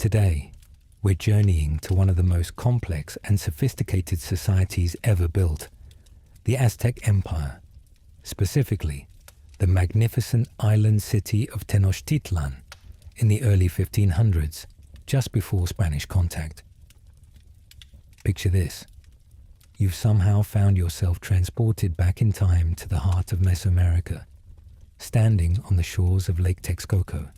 Today, we're journeying to one of the most complex and sophisticated societies ever built, the Aztec Empire, specifically the magnificent island city of Tenochtitlan in the early 1500s, just before Spanish contact. Picture this. You've somehow found yourself transported back in time to the heart of Mesoamerica, standing on the shores of Lake Texcoco,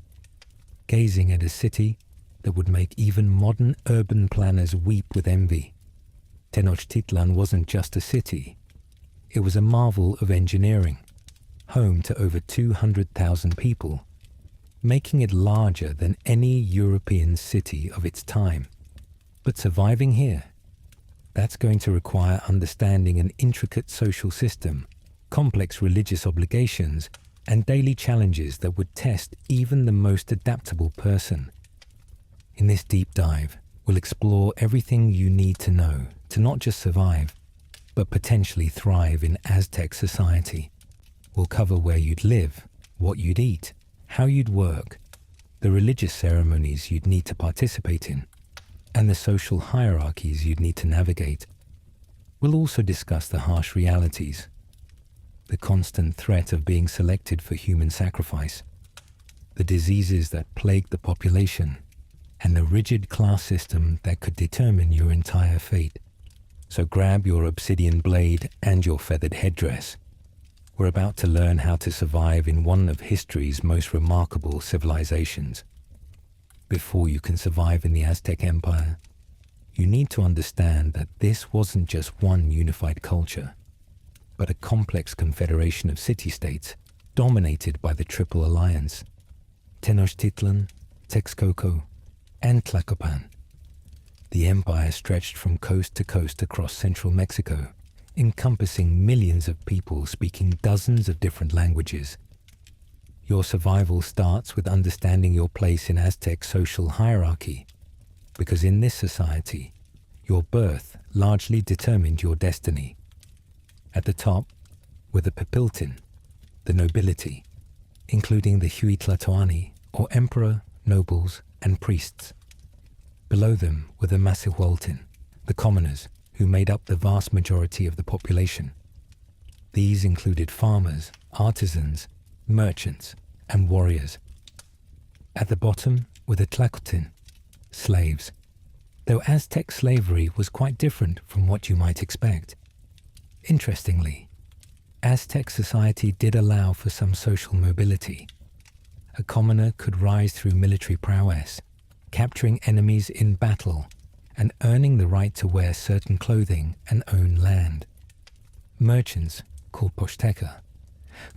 gazing at a city that would make even modern urban planners weep with envy. Tenochtitlan wasn't just a city. It was a marvel of engineering, home to over 200,000 people, making it larger than any European city of its time. But surviving here, that's going to require understanding an intricate social system, complex religious obligations, and daily challenges that would test even the most adaptable person. In this deep dive, we'll explore everything you need to know to not just survive, but potentially thrive in Aztec society. We'll cover where you'd live, what you'd eat, how you'd work, the religious ceremonies you'd need to participate in, and the social hierarchies you'd need to navigate. We'll also discuss the harsh realities, the constant threat of being selected for human sacrifice, the diseases that plague the population, and the rigid class system that could determine your entire fate. So grab your obsidian blade and your feathered headdress. We're about to learn how to survive in one of history's most remarkable civilizations. Before you can survive in the Aztec Empire, you need to understand that this wasn't just one unified culture, but a complex confederation of city-states dominated by the Triple Alliance: Tenochtitlan, Texcoco, and Tlacopan. The empire stretched from coast to coast across central Mexico, encompassing millions of people speaking dozens of different languages. Your survival starts with understanding your place in Aztec social hierarchy, because in this society, your birth largely determined your destiny. At the top were the Pipiltin, the nobility, including the Huitlatoani, or emperor, nobles, and priests. Below them were the Macihualtin, the commoners, who made up the vast majority of the population. These included farmers, artisans, merchants, and warriors. At the bottom were the Tlacotin, slaves, though Aztec slavery was quite different from what you might expect. Interestingly, Aztec society did allow for some social mobility. A commoner could rise through military prowess, capturing enemies in battle and earning the right to wear certain clothing and own land. Merchants, called Posteca,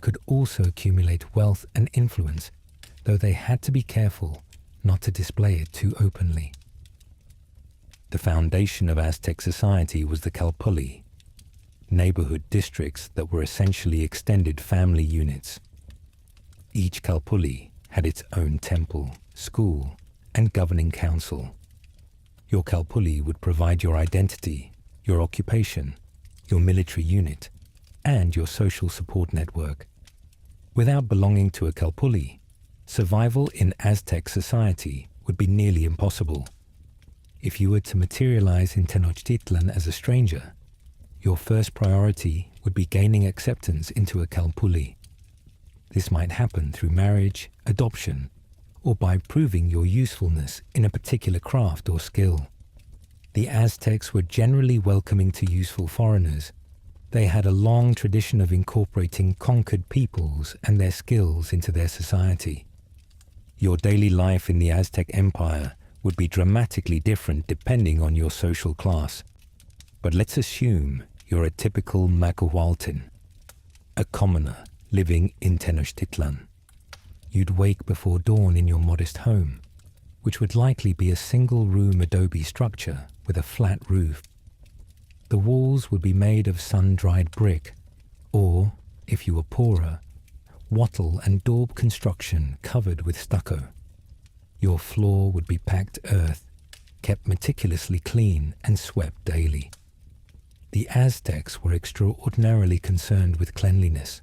could also accumulate wealth and influence, though they had to be careful not to display it too openly. The foundation of Aztec society was the Calpulli, neighborhood districts that were essentially extended family units. Each Calpulli had its own temple, school, and governing council. Your Calpulli would provide your identity, your occupation, your military unit, and your social support network. Without belonging to a Calpulli, survival in Aztec society would be nearly impossible. If you were to materialize in Tenochtitlan as a stranger, your first priority would be gaining acceptance into a Calpulli. This might happen through marriage, adoption, or by proving your usefulness in a particular craft or skill. The Aztecs were generally welcoming to useful foreigners. They had a long tradition of incorporating conquered peoples and their skills into their society. Your daily life in the Aztec Empire would be dramatically different depending on your social class. But let's assume you're a typical Macuhualtin, a commoner living in Tenochtitlan. You'd wake before dawn in your modest home, which would likely be a single-room adobe structure with a flat roof. The walls would be made of sun-dried brick, or, if you were poorer, wattle and daub construction covered with stucco. Your floor would be packed earth, kept meticulously clean and swept daily. The Aztecs were extraordinarily concerned with cleanliness,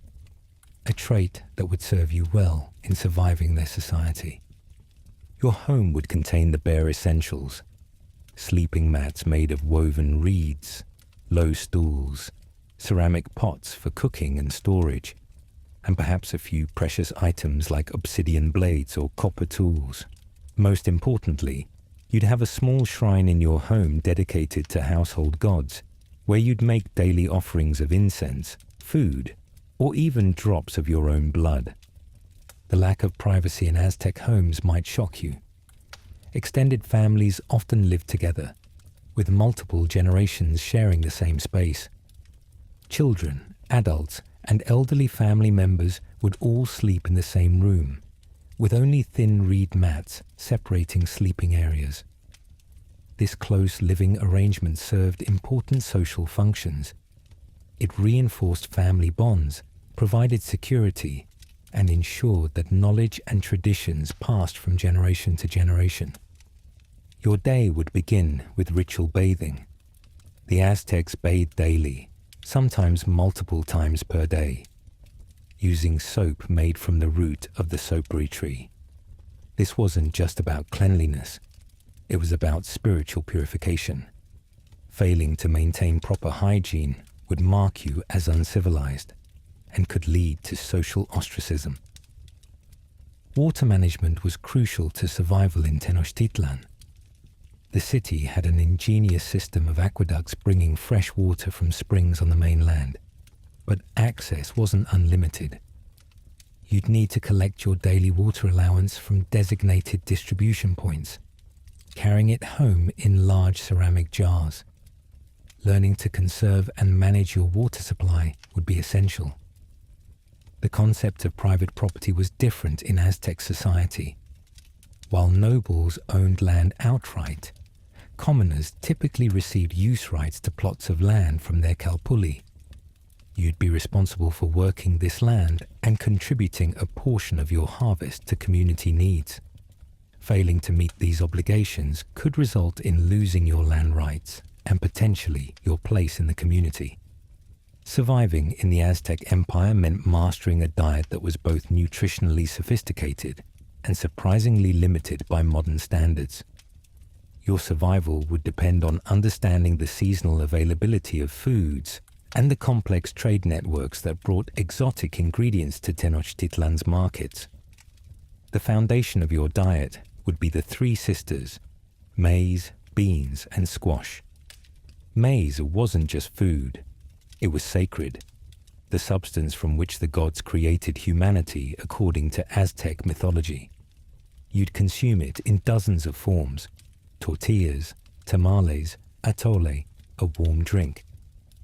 a trait that would serve you well in surviving their society. Your home would contain the bare essentials: sleeping mats made of woven reeds, low stools, ceramic pots for cooking and storage, and perhaps a few precious items like obsidian blades or copper tools. Most importantly, you'd have a small shrine in your home dedicated to household gods, where you'd make daily offerings of incense, food, or even drops of your own blood. The lack of privacy in Aztec homes might shock you. Extended families often lived together, with multiple generations sharing the same space. Children, adults, and elderly family members would all sleep in the same room, with only thin reed mats separating sleeping areas. This close living arrangement served important social functions. It reinforced family bonds, provided security, and ensured that knowledge and traditions passed from generation to generation. Your day would begin with ritual bathing. The Aztecs bathed daily, sometimes multiple times per day, using soap made from the root of the soapberry tree. This wasn't just about cleanliness, it was about spiritual purification. Failing to maintain proper hygiene would mark you as uncivilized and could lead to social ostracism. Water management was crucial to survival in Tenochtitlan. The city had an ingenious system of aqueducts bringing fresh water from springs on the mainland, but access wasn't unlimited. You'd need to collect your daily water allowance from designated distribution points, carrying it home in large ceramic jars. Learning to conserve and manage your water supply would be essential. The concept of private property was different in Aztec society. While nobles owned land outright, commoners typically received use rights to plots of land from their calpulli. You'd be responsible for working this land and contributing a portion of your harvest to community needs. Failing to meet these obligations could result in losing your land rights and potentially your place in the community. Surviving in the Aztec Empire meant mastering a diet that was both nutritionally sophisticated and surprisingly limited by modern standards. Your survival would depend on understanding the seasonal availability of foods and the complex trade networks that brought exotic ingredients to Tenochtitlan's markets. The foundation of your diet would be the three sisters: maize, beans, and squash. Maize wasn't just food. It was sacred, the substance from which the gods created humanity according to Aztec mythology. You'd consume it in dozens of forms: tortillas, tamales, atole, a warm drink,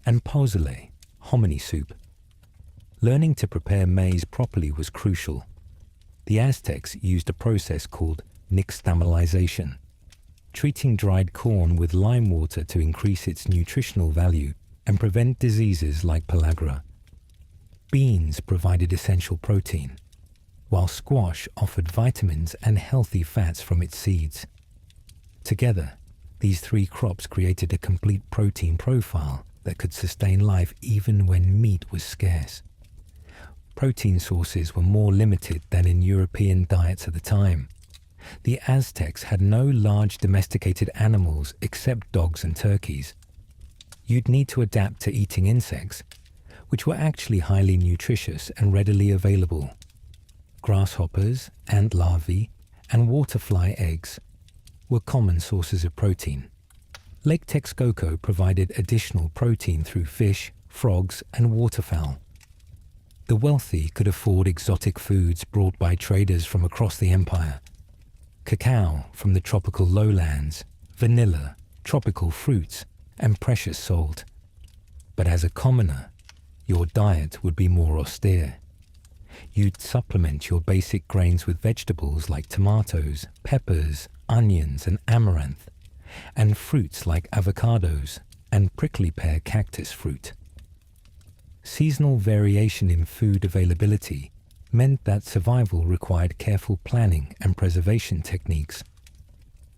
and pozole, hominy soup. Learning to prepare maize properly was crucial. The Aztecs used a process called nixtamalization, treating dried corn with lime water to increase its nutritional value and prevent diseases like pellagra. Beans provided essential protein, while squash offered vitamins and healthy fats from its seeds. Together, these three crops created a complete protein profile that could sustain life even when meat was scarce. Protein sources were more limited than in European diets at the time. The Aztecs had no large domesticated animals except dogs and turkeys. You'd need to adapt to eating insects, which were actually highly nutritious and readily available. Grasshoppers, ant larvae, and waterfly eggs were common sources of protein. Lake Texcoco provided additional protein through fish, frogs, and waterfowl. The wealthy could afford exotic foods brought by traders from across the empire: cacao from the tropical lowlands, vanilla, tropical fruits, and precious salt. But as a commoner, your diet would be more austere. You'd supplement your basic grains with vegetables like tomatoes, peppers, onions, and amaranth, and fruits like avocados and prickly pear cactus fruit. Seasonal variation in food availability meant that survival required careful planning and preservation techniques.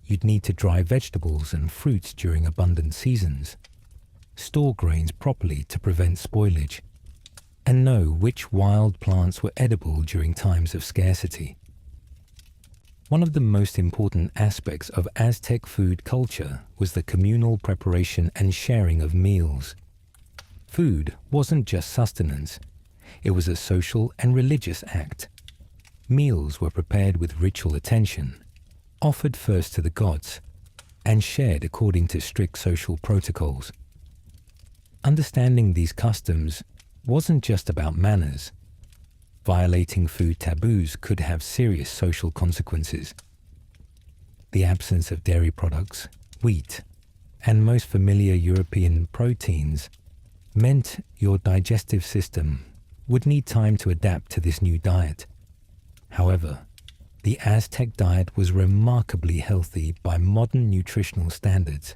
You'd need to dry vegetables and fruits during abundant seasons, store grains properly to prevent spoilage, and know which wild plants were edible during times of scarcity. One of the most important aspects of Aztec food culture was the communal preparation and sharing of meals. Food wasn't just sustenance, it was a social and religious act. Meals were prepared with ritual attention, offered first to the gods, and shared according to strict social protocols. Understanding these customs wasn't just about manners. Violating food taboos could have serious social consequences. The absence of dairy products, wheat, and most familiar European proteins meant your digestive system would need time to adapt to this new diet. However, the Aztec diet was remarkably healthy by modern nutritional standards,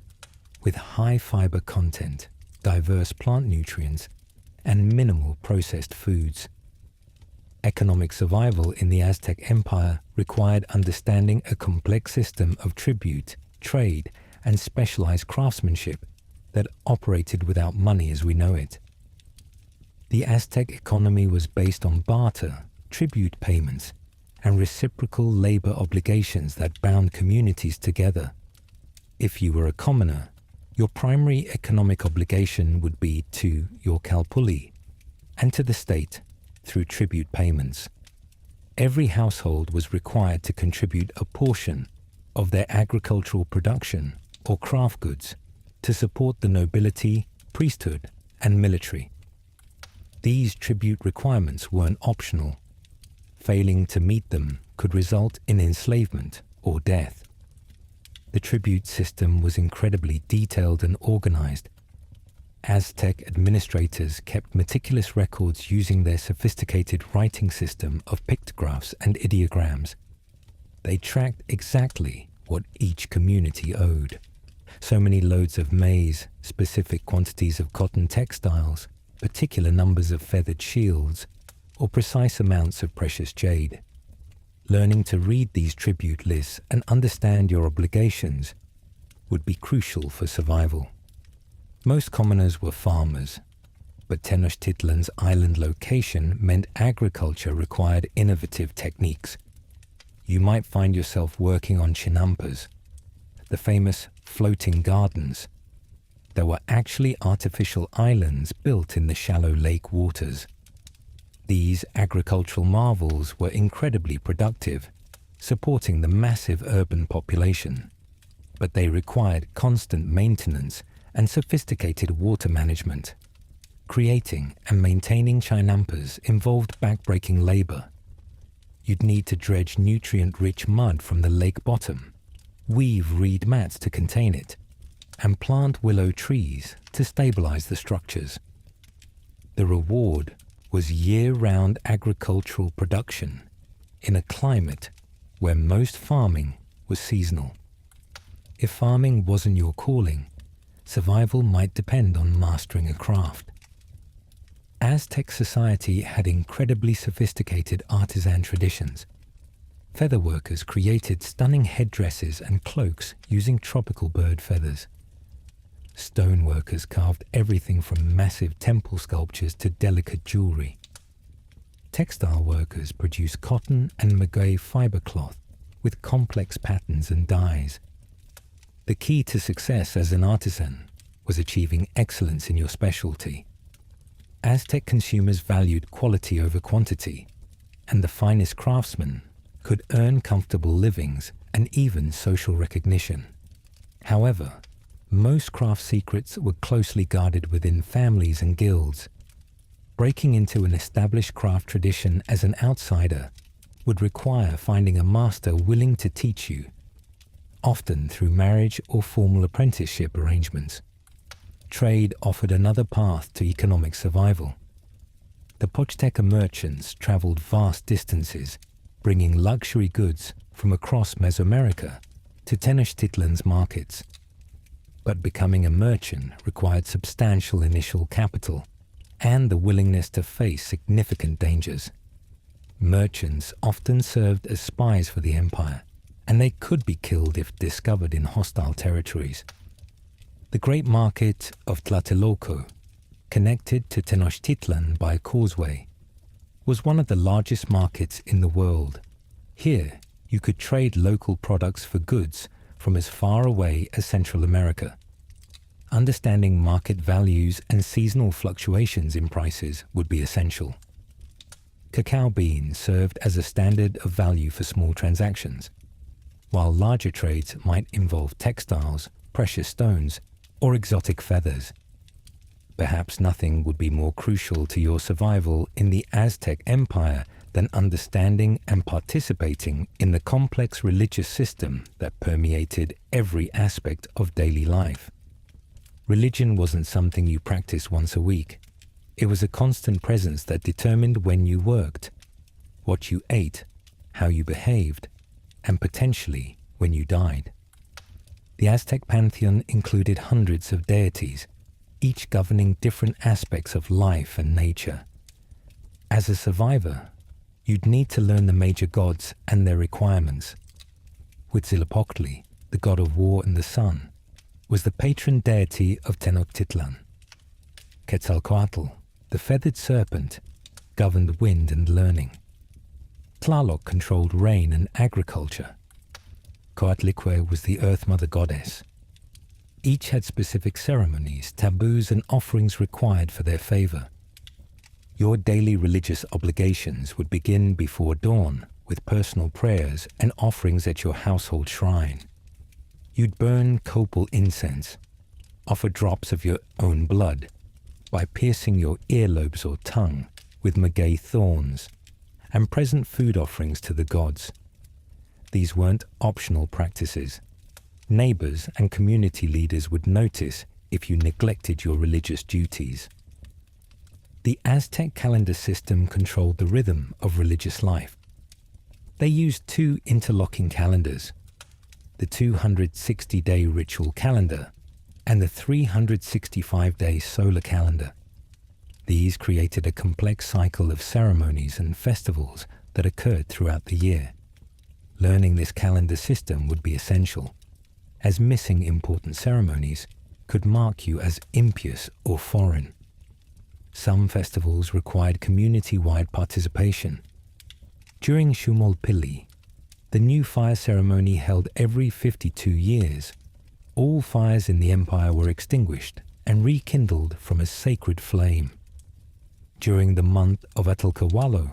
with high fiber content, diverse plant nutrients, and minimal processed foods. Economic survival in the Aztec Empire required understanding a complex system of tribute, trade, and specialized craftsmanship that operated without money as we know it. The Aztec economy was based on barter, tribute payments, and reciprocal labor obligations that bound communities together. If you were a commoner, your primary economic obligation would be to your kalpuli and to the state through tribute payments. Every household was required to contribute a portion of their agricultural production or craft goods to support the nobility, priesthood, and military. These tribute requirements weren't optional. Failing to meet them could result in enslavement or death. The tribute system was incredibly detailed and organized. Aztec administrators kept meticulous records using their sophisticated writing system of pictographs and ideograms. They tracked exactly what each community owed. So many loads of maize, specific quantities of cotton textiles, particular numbers of feathered shields, or precise amounts of precious jade. Learning to read these tribute lists and understand your obligations would be crucial for survival. Most commoners were farmers, but Tenochtitlan's island location meant agriculture required innovative techniques. You might find yourself working on chinampas, the famous floating gardens. There were actually artificial islands built in the shallow lake waters. These agricultural marvels were incredibly productive, supporting the massive urban population, but they required constant maintenance and sophisticated water management. Creating and maintaining chinampas involved backbreaking labor. You'd need to dredge nutrient-rich mud from the lake bottom, weave reed mats to contain it, and plant willow trees to stabilize the structures. The reward was year-round agricultural production in a climate where most farming was seasonal. If farming wasn't your calling, survival might depend on mastering a craft. Aztec society had incredibly sophisticated artisan traditions. Feather workers created stunning headdresses and cloaks using tropical bird feathers. Stone workers carved everything from massive temple sculptures to delicate jewelry. Textile workers produced cotton and maguey fiber cloth with complex patterns and dyes. The key to success as an artisan was achieving excellence in your specialty. Aztec consumers valued quality over quantity, and the finest craftsmen could earn comfortable livings and even social recognition. However, most craft secrets were closely guarded within families and guilds. Breaking into an established craft tradition as an outsider would require finding a master willing to teach you, often through marriage or formal apprenticeship arrangements. Trade offered another path to economic survival. The Pochteca merchants traveled vast distances, bringing luxury goods from across Mesoamerica to Tenochtitlan's markets. But becoming a merchant required substantial initial capital and the willingness to face significant dangers. Merchants often served as spies for the empire, and they could be killed if discovered in hostile territories. The great market of Tlatelolco, connected to Tenochtitlan by a causeway, was one of the largest markets in the world. Here, You could trade local products for goods from as far away as Central America. Understanding market values and seasonal fluctuations in prices would be essential. Cacao beans served as a standard of value for small transactions, while larger trades might involve textiles, precious stones, or exotic feathers. Perhaps nothing would be more crucial to your survival in the Aztec Empire than understanding and participating in the complex religious system that permeated every aspect of daily life. Religion wasn't something you practiced once a week. It was a constant presence that determined when you worked, what you ate, how you behaved, and potentially when you died. The Aztec pantheon included hundreds of deities, each governing different aspects of life and nature. As a survivor, you'd need to learn the major gods and their requirements. Huitzilopochtli, the god of war and the sun, was the patron deity of Tenochtitlan. Quetzalcoatl, the feathered serpent, governed wind and learning. Tlaloc controlled rain and agriculture. Coatlicue was the Earth Mother goddess. Each had specific ceremonies, taboos, and offerings required for their favor. Your daily religious obligations would begin before dawn with personal prayers and offerings at your household shrine. You'd burn copal incense, offer drops of your own blood by piercing your earlobes or tongue with maguey thorns, and present food offerings to the gods. These weren't optional practices. Neighbors and community leaders would notice if you neglected your religious duties. The Aztec calendar system controlled the rhythm of religious life. They used two interlocking calendars, the 260-day ritual calendar and the 365-day solar calendar. These created a complex cycle of ceremonies and festivals that occurred throughout the year. Learning this calendar system would be essential, as missing important ceremonies could mark you as impious or foreign. Some festivals required community-wide participation. During Shumolpilli, the new fire ceremony held every 52 years, all fires in the empire were extinguished and rekindled from a sacred flame. During the month of Atlkawalo,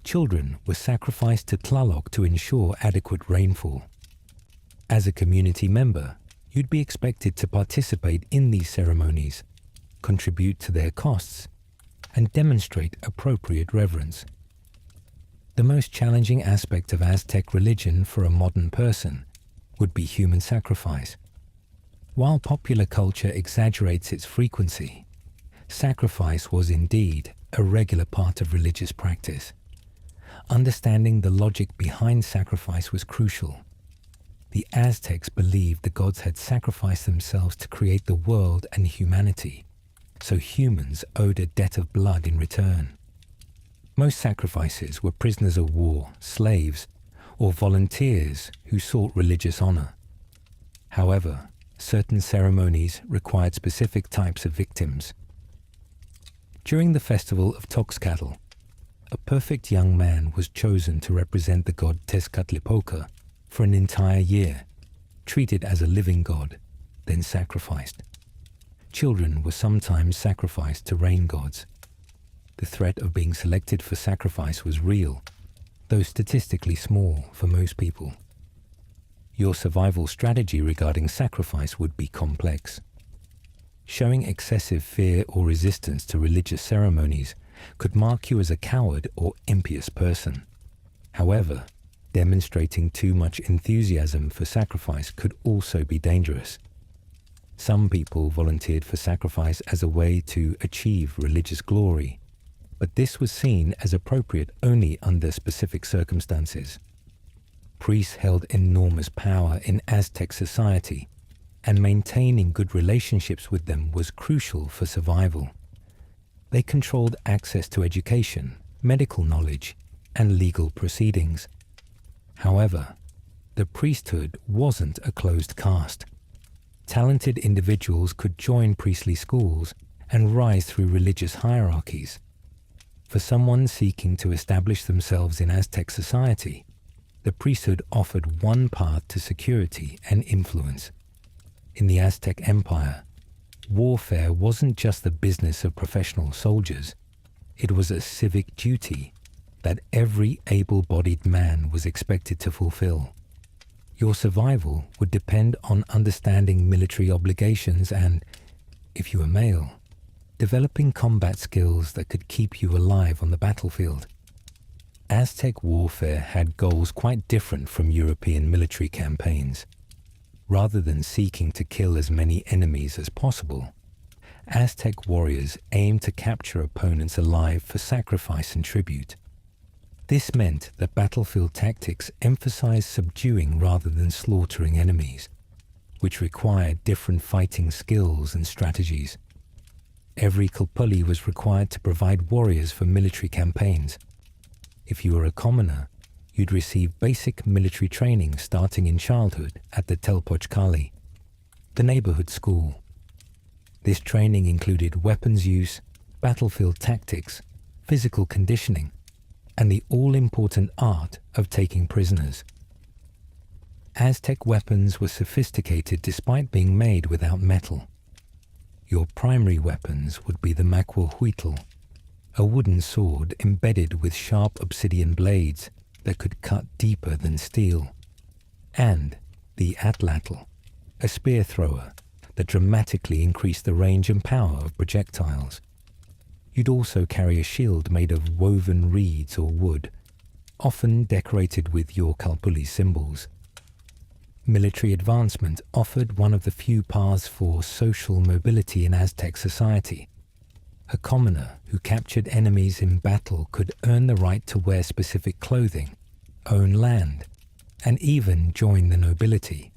children were sacrificed to Tlaloc to ensure adequate rainfall. As a community member, you'd be expected to participate in these ceremonies, contribute to their costs, and demonstrate appropriate reverence. The most challenging aspect of Aztec religion for a modern person would be human sacrifice. While popular culture exaggerates its frequency, sacrifice was indeed a regular part of religious practice. Understanding the logic behind sacrifice was crucial. The Aztecs believed the gods had sacrificed themselves to create the world and humanity, so humans owed a debt of blood in return. Most sacrifices were prisoners of war, slaves, or volunteers who sought religious honor. However, certain ceremonies required specific types of victims. During the festival of Toxcatl, a perfect young man was chosen to represent the god Tezcatlipoca for an entire year, treated as a living god, then sacrificed. Children were sometimes sacrificed to rain gods. The threat of being selected for sacrifice was real, though statistically small for most people. Your survival strategy regarding sacrifice would be complex. Showing excessive fear or resistance to religious ceremonies could mark you as a coward or impious person. However, demonstrating too much enthusiasm for sacrifice could also be dangerous. Some people volunteered for sacrifice as a way to achieve religious glory, but this was seen as appropriate only under specific circumstances. Priests held enormous power in Aztec society, and maintaining good relationships with them was crucial for survival. They controlled access to education, medical knowledge, and legal proceedings. However, the priesthood wasn't a closed caste. Talented individuals could join priestly schools and rise through religious hierarchies. For someone seeking to establish themselves in Aztec society, the priesthood offered one path to security and influence. In the Aztec Empire, warfare wasn't just the business of professional soldiers, it was a civic duty that every able-bodied man was expected to fulfill. Your survival would depend on understanding military obligations and, if you were male, developing combat skills that could keep you alive on the battlefield. Aztec warfare had goals quite different from European military campaigns. Rather than seeking to kill as many enemies as possible, Aztec warriors aimed to capture opponents alive for sacrifice and tribute. This meant that battlefield tactics emphasized subduing rather than slaughtering enemies, which required different fighting skills and strategies. Every Kalpuli was required to provide warriors for military campaigns. If you were a commoner, you'd receive basic military training starting in childhood at the Telpochkali, the neighborhood school. This training included weapons use, battlefield tactics, physical conditioning, and the all-important art of taking prisoners. Aztec weapons were sophisticated despite being made without metal. Your primary weapons would be the macuahuitl, a wooden sword embedded with sharp obsidian blades that could cut deeper than steel, and the atlatl, a spear thrower that dramatically increased the range and power of projectiles. You'd also carry a shield made of woven reeds or wood, often decorated with your Kalpuli symbols. Military advancement offered one of the few paths for social mobility in Aztec society. A commoner who captured enemies in battle could earn the right to wear specific clothing, own land, and even join the nobility.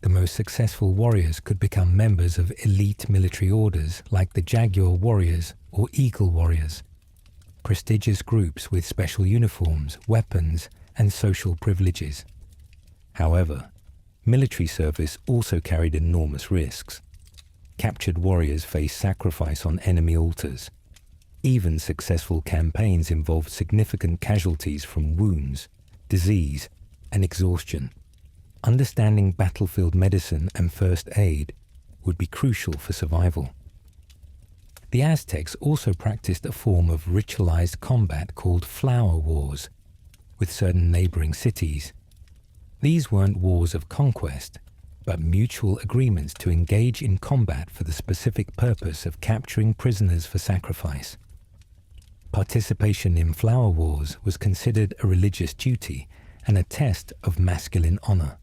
The most successful warriors could become members of elite military orders like the Jaguar Warriors or Eagle Warriors, prestigious groups with special uniforms, weapons, and social privileges. However, military service also carried enormous risks. Captured warriors faced sacrifice on enemy altars. Even successful campaigns involved significant casualties from wounds, disease, and exhaustion. Understanding battlefield medicine and first aid would be crucial for survival. The Aztecs also practiced a form of ritualized combat called flower wars with certain neighboring cities. These weren't wars of conquest, but mutual agreements to engage in combat for the specific purpose of capturing prisoners for sacrifice. Participation in flower wars was considered a religious duty and a test of masculine honor.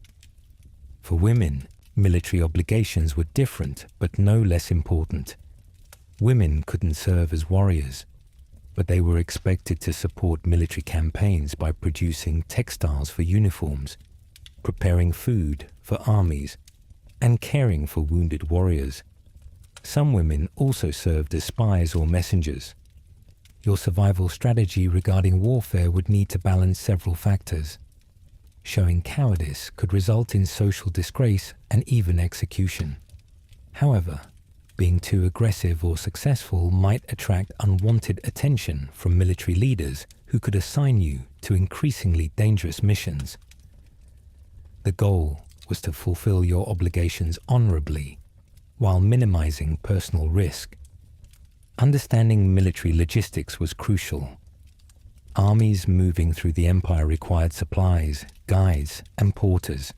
For women, military obligations were different but no less important. Women couldn't serve as warriors, but they were expected to support military campaigns by producing textiles for uniforms, preparing food for armies, and caring for wounded warriors. Some women also served as spies or messengers. Your survival strategy regarding warfare would need to balance several factors. Showing cowardice could result in social disgrace and even execution. However, being too aggressive or successful might attract unwanted attention from military leaders who could assign you to increasingly dangerous missions. The goal was to fulfill your obligations honorably while minimizing personal risk. Understanding military logistics was crucial. Armies moving through the empire required supplies, guides, and porters.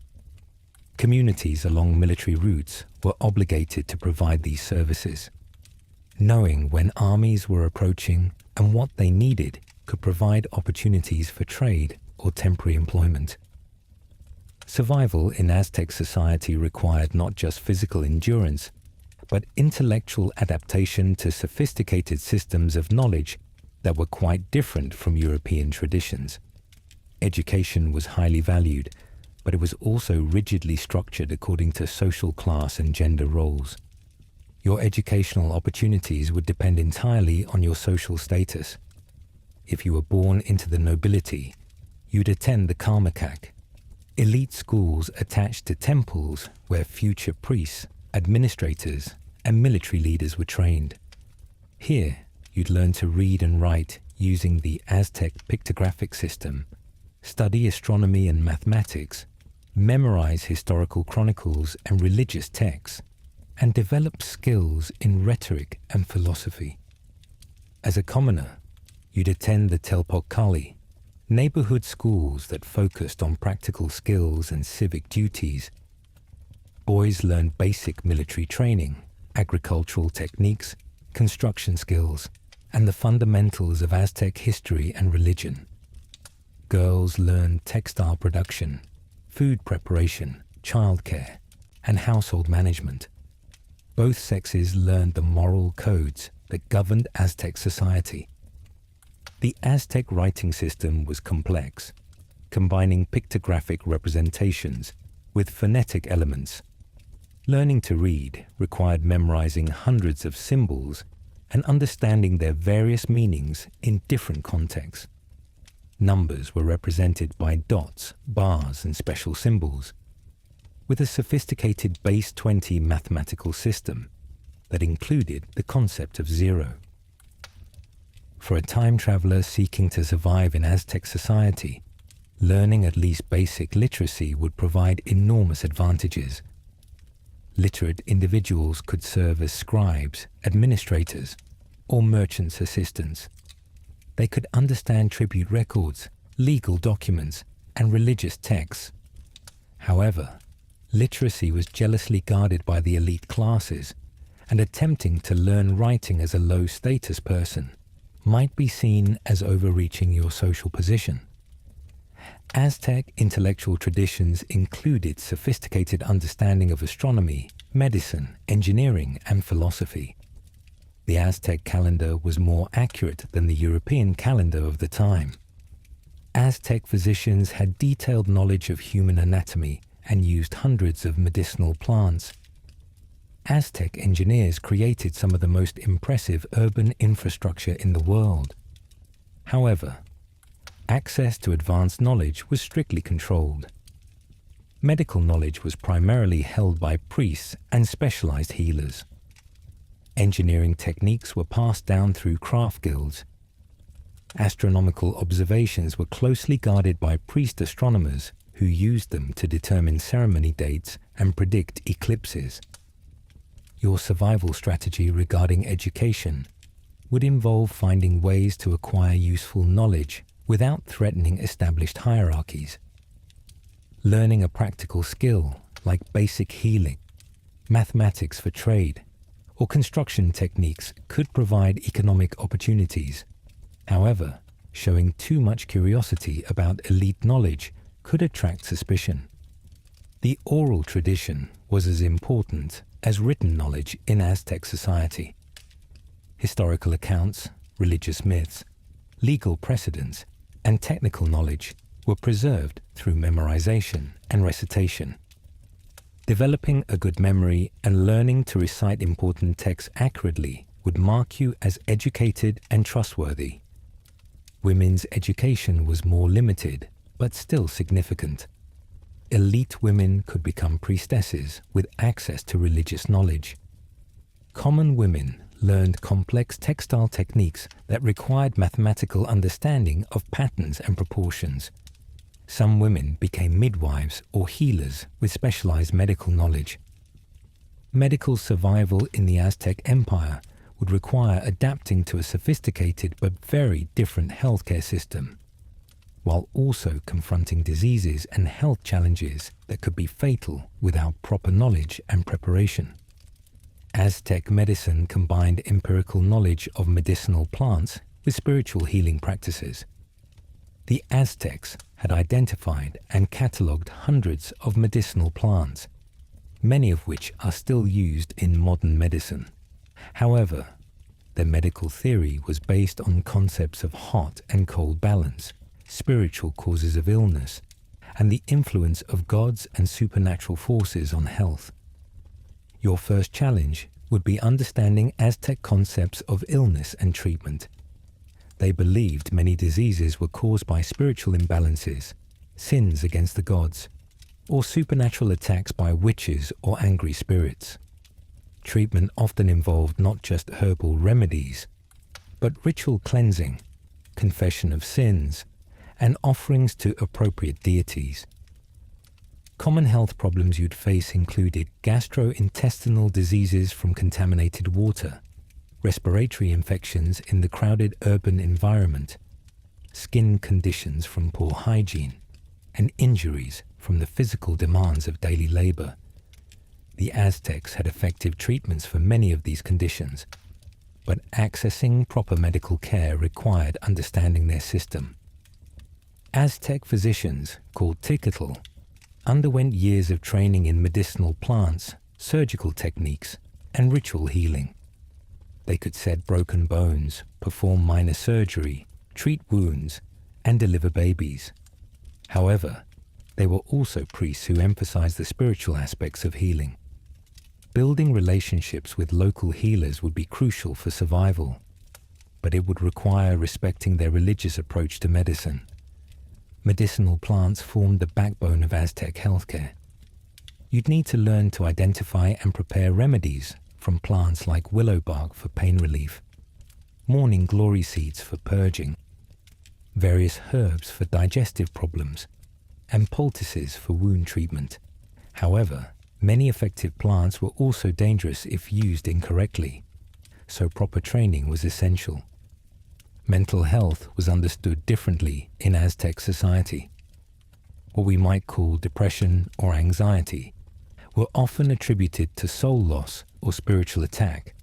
Communities along military routes were obligated to provide these services. Knowing when armies were approaching and what they needed could provide opportunities for trade or temporary employment. Survival in Aztec society required not just physical endurance, but intellectual adaptation to sophisticated systems of knowledge that were quite different from European traditions. Education was highly valued, but it was also rigidly structured according to social class and gender roles. Your educational opportunities would depend entirely on your social status. If you were born into the nobility, you'd attend the Karmakak, elite schools attached to temples where future priests, administrators, and military leaders were trained. Here, you'd learn to read and write using the Aztec pictographic system, study astronomy and mathematics, memorize historical chronicles and religious texts, and develop skills in rhetoric and philosophy. As a commoner, you'd attend the Telpok Kali, neighborhood schools that focused on practical skills and civic duties. Boys learned basic military training, agricultural techniques, construction skills, and the fundamentals of Aztec history and religion. Girls learned textile production, food preparation, childcare, and household management. Both sexes learned the moral codes that governed Aztec society. The Aztec writing system was complex, combining pictographic representations with phonetic elements. Learning to read required memorizing hundreds of symbols and understanding their various meanings in different contexts. Numbers were represented by dots, bars, and special symbols, with a sophisticated base 20 mathematical system that included the concept of zero. For a time traveler seeking to survive in Aztec society, learning at least basic literacy would provide enormous advantages. Literate individuals could serve as scribes, administrators, or merchants' assistants. They could understand tribute records, legal documents, and religious texts. However, literacy was jealously guarded by the elite classes, and attempting to learn writing as a low-status person might be seen as overreaching your social position. Aztec intellectual traditions included sophisticated understanding of astronomy, medicine, engineering, and philosophy. The Aztec calendar was more accurate than the European calendar of the time. Aztec physicians had detailed knowledge of human anatomy and used hundreds of medicinal plants. Aztec engineers created some of the most impressive urban infrastructure in the world. However, access to advanced knowledge was strictly controlled. Medical knowledge was primarily held by priests and specialized healers. Engineering techniques were passed down through craft guilds. Astronomical observations were closely guarded by priest astronomers who used them to determine ceremony dates and predict eclipses. Your survival strategy regarding education would involve finding ways to acquire useful knowledge without threatening established hierarchies. Learning a practical skill like basic healing, mathematics for trade, or construction techniques could provide economic opportunities. However, showing too much curiosity about elite knowledge could attract suspicion. The oral tradition was as important as written knowledge in Aztec society. Historical accounts, religious myths, legal precedents, and technical knowledge were preserved through memorization and recitation. Developing a good memory and learning to recite important texts accurately would mark you as educated and trustworthy. Women's education was more limited, but still significant. Elite women could become priestesses with access to religious knowledge. Common women learned complex textile techniques that required mathematical understanding of patterns and proportions. Some women became midwives or healers with specialized medical knowledge. Medical survival in the Aztec Empire would require adapting to a sophisticated but very different healthcare system, while also confronting diseases and health challenges that could be fatal without proper knowledge and preparation. Aztec medicine combined empirical knowledge of medicinal plants with spiritual healing practices. The Aztecs had identified and catalogued hundreds of medicinal plants, many of which are still used in modern medicine. However, their medical theory was based on concepts of hot and cold balance, spiritual causes of illness, and the influence of gods and supernatural forces on health. Your first challenge would be understanding Aztec concepts of illness and treatment. They believed many diseases were caused by spiritual imbalances, sins against the gods, or supernatural attacks by witches or angry spirits. Treatment often involved not just herbal remedies, but ritual cleansing, confession of sins, and offerings to appropriate deities. Common health problems you'd face included gastrointestinal diseases from contaminated water, respiratory infections in the crowded urban environment, skin conditions from poor hygiene, and injuries from the physical demands of daily labor. The Aztecs had effective treatments for many of these conditions, but accessing proper medical care required understanding their system. Aztec physicians, called Ticatl, underwent years of training in medicinal plants, surgical techniques, and ritual healing. They could set broken bones, perform minor surgery, treat wounds, and deliver babies. However, they were also priests who emphasized the spiritual aspects of healing. Building relationships with local healers would be crucial for survival, but it would require respecting their religious approach to medicine. Medicinal plants formed the backbone of Aztec healthcare. You'd need to learn to identify and prepare remedies from plants like willow bark for pain relief, morning glory seeds for purging, various herbs for digestive problems, and poultices for wound treatment. However, many effective plants were also dangerous if used incorrectly, so proper training was essential. Mental health was understood differently in Aztec society. What we might call depression or anxiety were often attributed to soul loss or spiritual attack.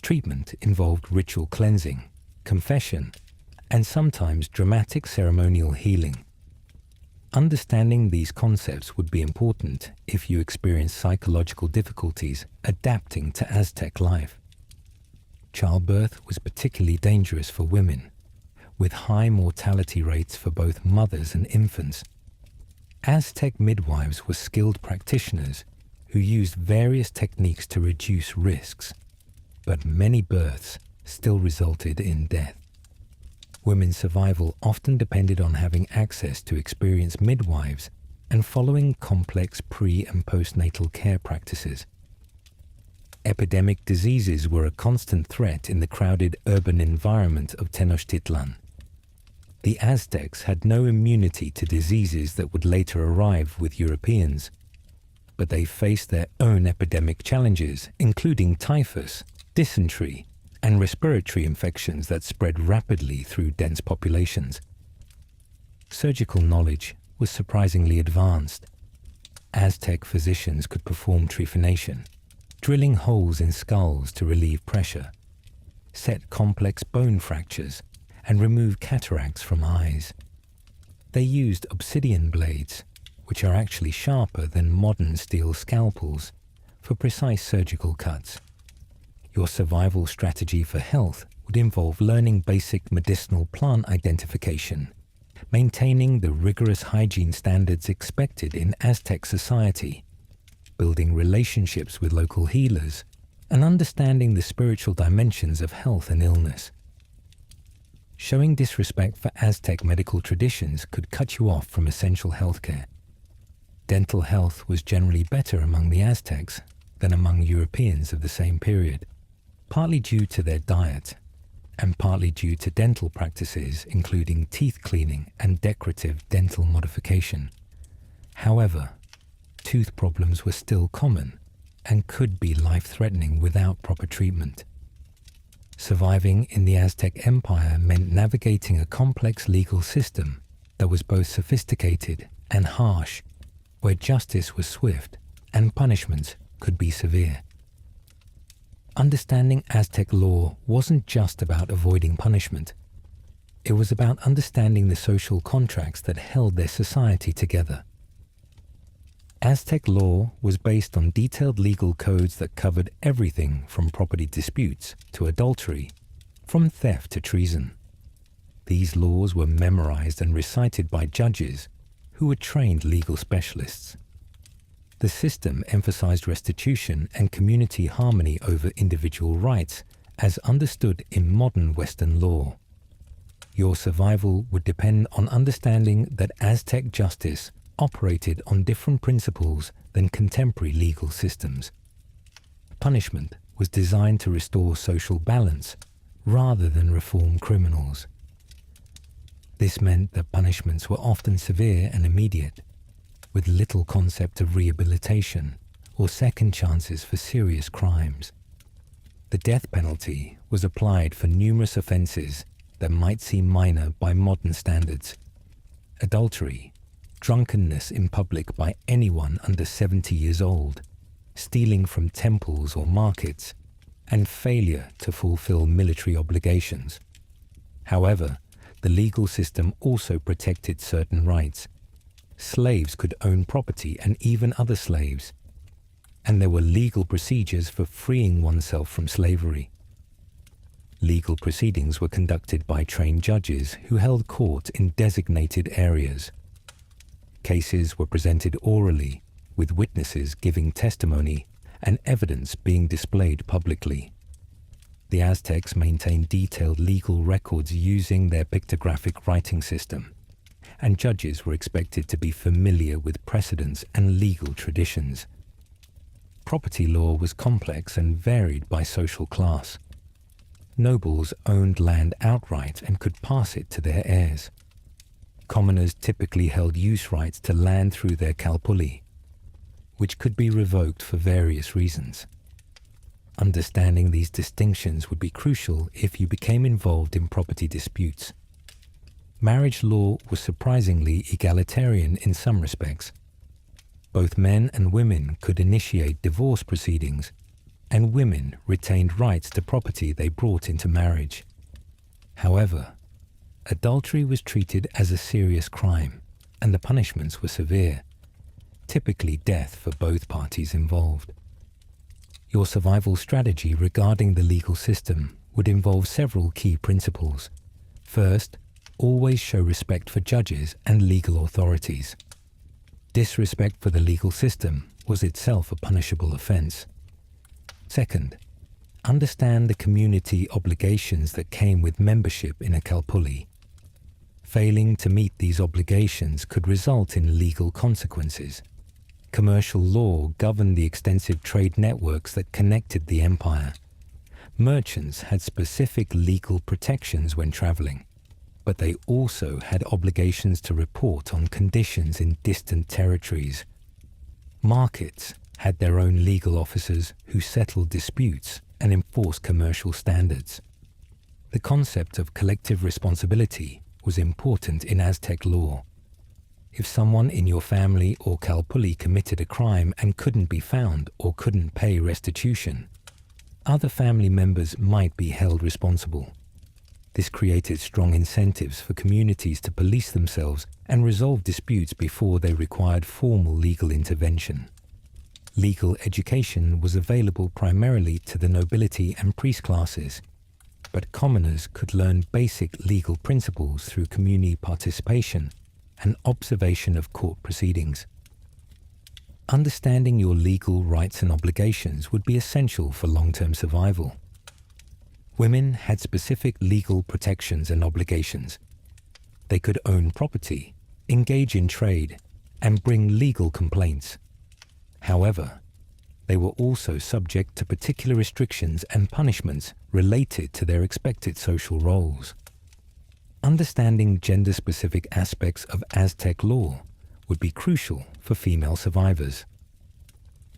Treatment involved ritual cleansing, confession, and sometimes dramatic ceremonial healing. Understanding these concepts would be important if you experience psychological difficulties adapting to Aztec life. Childbirth was particularly dangerous for women, with high mortality rates for both mothers and infants. Aztec midwives were skilled practitioners who used various techniques to reduce risks, but many births still resulted in death. Women's survival often depended on having access to experienced midwives and following complex pre- and postnatal care practices. Epidemic diseases were a constant threat in the crowded urban environment of Tenochtitlan. The Aztecs had no immunity to diseases that would later arrive with Europeans, but they faced their own epidemic challenges, including typhus, dysentery, and respiratory infections that spread rapidly through dense populations. Surgical knowledge was surprisingly advanced. Aztec physicians could perform trephination, drilling holes in skulls to relieve pressure, set complex bone fractures, and remove cataracts from eyes. They used obsidian blades, which are actually sharper than modern steel scalpels, for precise surgical cuts. Your survival strategy for health would involve learning basic medicinal plant identification, maintaining the rigorous hygiene standards expected in Aztec society, building relationships with local healers, and understanding the spiritual dimensions of health and illness. Showing disrespect for Aztec medical traditions could cut you off from essential healthcare. Dental health was generally better among the Aztecs than among Europeans of the same period, partly due to their diet, and partly due to dental practices including teeth cleaning and decorative dental modification. However, tooth problems were still common and could be life-threatening without proper treatment. Surviving in the Aztec Empire meant navigating a complex legal system that was both sophisticated and harsh, where justice was swift and punishments could be severe. Understanding Aztec law wasn't just about avoiding punishment. It was about understanding the social contracts that held their society together. Aztec law was based on detailed legal codes that covered everything from property disputes to adultery, from theft to treason. These laws were memorized and recited by judges who were trained legal specialists. The system emphasized restitution and community harmony over individual rights as understood in modern Western law. Your survival would depend on understanding that Aztec justice operated on different principles than contemporary legal systems. Punishment was designed to restore social balance rather than reform criminals. This meant that punishments were often severe and immediate, with little concept of rehabilitation or second chances for serious crimes. The death penalty was applied for numerous offences that might seem minor by modern standards: adultery, drunkenness in public by anyone under 70 years old, stealing from temples or markets, and failure to fulfill military obligations. However, the legal system also protected certain rights. Slaves could own property and even other slaves, and there were legal procedures for freeing oneself from slavery. Legal proceedings were conducted by trained judges who held court in designated areas. Cases were presented orally, with witnesses giving testimony and evidence being displayed publicly. The Aztecs maintained detailed legal records using their pictographic writing system, and judges were expected to be familiar with precedents and legal traditions. Property law was complex and varied by social class. Nobles owned land outright and could pass it to their heirs. Commoners typically held use rights to land through their kalpuli, which could be revoked for various reasons. Understanding these distinctions would be crucial if you became involved in property disputes. Marriage law was surprisingly egalitarian in some respects. Both men and women could initiate divorce proceedings, and women retained rights to property they brought into marriage. However, adultery was treated as a serious crime, and the punishments were severe, typically death for both parties involved. Your survival strategy regarding the legal system would involve several key principles. First, always show respect for judges and legal authorities. Disrespect for the legal system was itself a punishable offense. Second, understand the community obligations that came with membership in a kalpuli. Failing to meet these obligations could result in legal consequences. Commercial law governed the extensive trade networks that connected the empire. Merchants had specific legal protections when traveling, but they also had obligations to report on conditions in distant territories. Markets had their own legal officers who settled disputes and enforced commercial standards. The concept of collective responsibility was important in Aztec law. If someone in your family or kalpuli committed a crime and couldn't be found or couldn't pay restitution, other family members might be held responsible. This created strong incentives for communities to police themselves and resolve disputes before they required formal legal intervention. Legal education was available primarily to the nobility and priest classes, but commoners could learn basic legal principles through community participation and observation of court proceedings. Understanding your legal rights and obligations would be essential for long-term survival. Women had specific legal protections and obligations. They could own property, engage in trade, and bring legal complaints. However, they were also subject to particular restrictions and punishments related to their expected social roles. Understanding gender-specific aspects of Aztec law would be crucial for female survivors.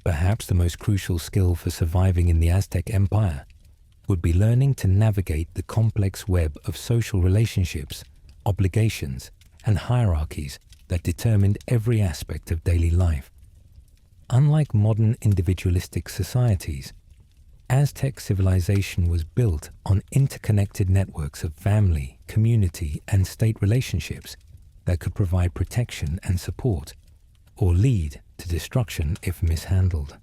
Perhaps the most crucial skill for surviving in the Aztec Empire would be learning to navigate the complex web of social relationships, obligations, and hierarchies that determined every aspect of daily life. Unlike modern individualistic societies, Aztec civilization was built on interconnected networks of family, community, and state relationships that could provide protection and support, or lead to destruction if mishandled.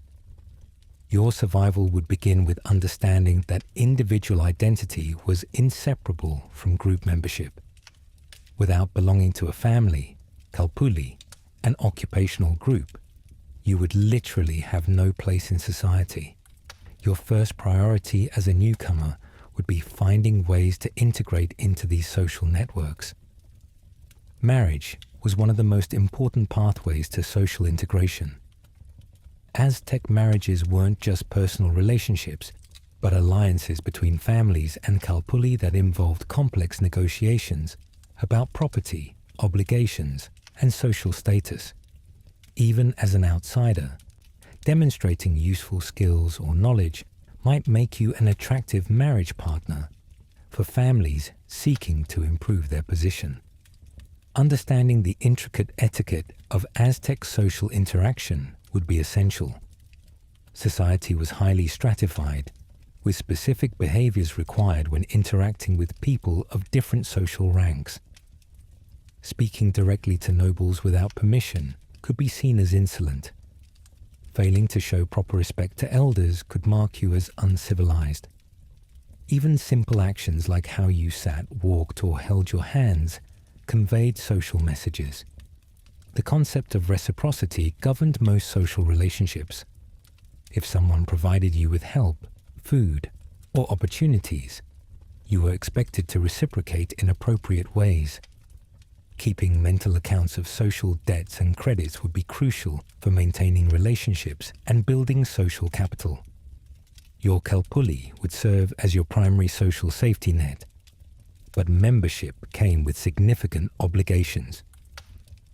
Your survival would begin with understanding that individual identity was inseparable from group membership. Without belonging to a family, kalpuli, an occupational group, you would literally have no place in society. Your first priority as a newcomer would be finding ways to integrate into these social networks. Marriage was one of the most important pathways to social integration. Aztec marriages weren't just personal relationships, but alliances between families and kalpuli that involved complex negotiations, about property, obligations, and social status. Even as an outsider, demonstrating useful skills or knowledge might make you an attractive marriage partner for families seeking to improve their position. Understanding the intricate etiquette of Aztec social interaction would be essential. Society was highly stratified, with specific behaviors required when interacting with people of different social ranks. Speaking directly to nobles without permission could be seen as insolent. Failing to show proper respect to elders could mark you as uncivilized. Even simple actions like how you sat, walked, or held your hands conveyed social messages. The concept of reciprocity governed most social relationships. If someone provided you with help, food, or opportunities, you were expected to reciprocate in appropriate ways. Keeping mental accounts of social debts and credits would be crucial for maintaining relationships and building social capital. Your kalpuli would serve as your primary social safety net, but membership came with significant obligations.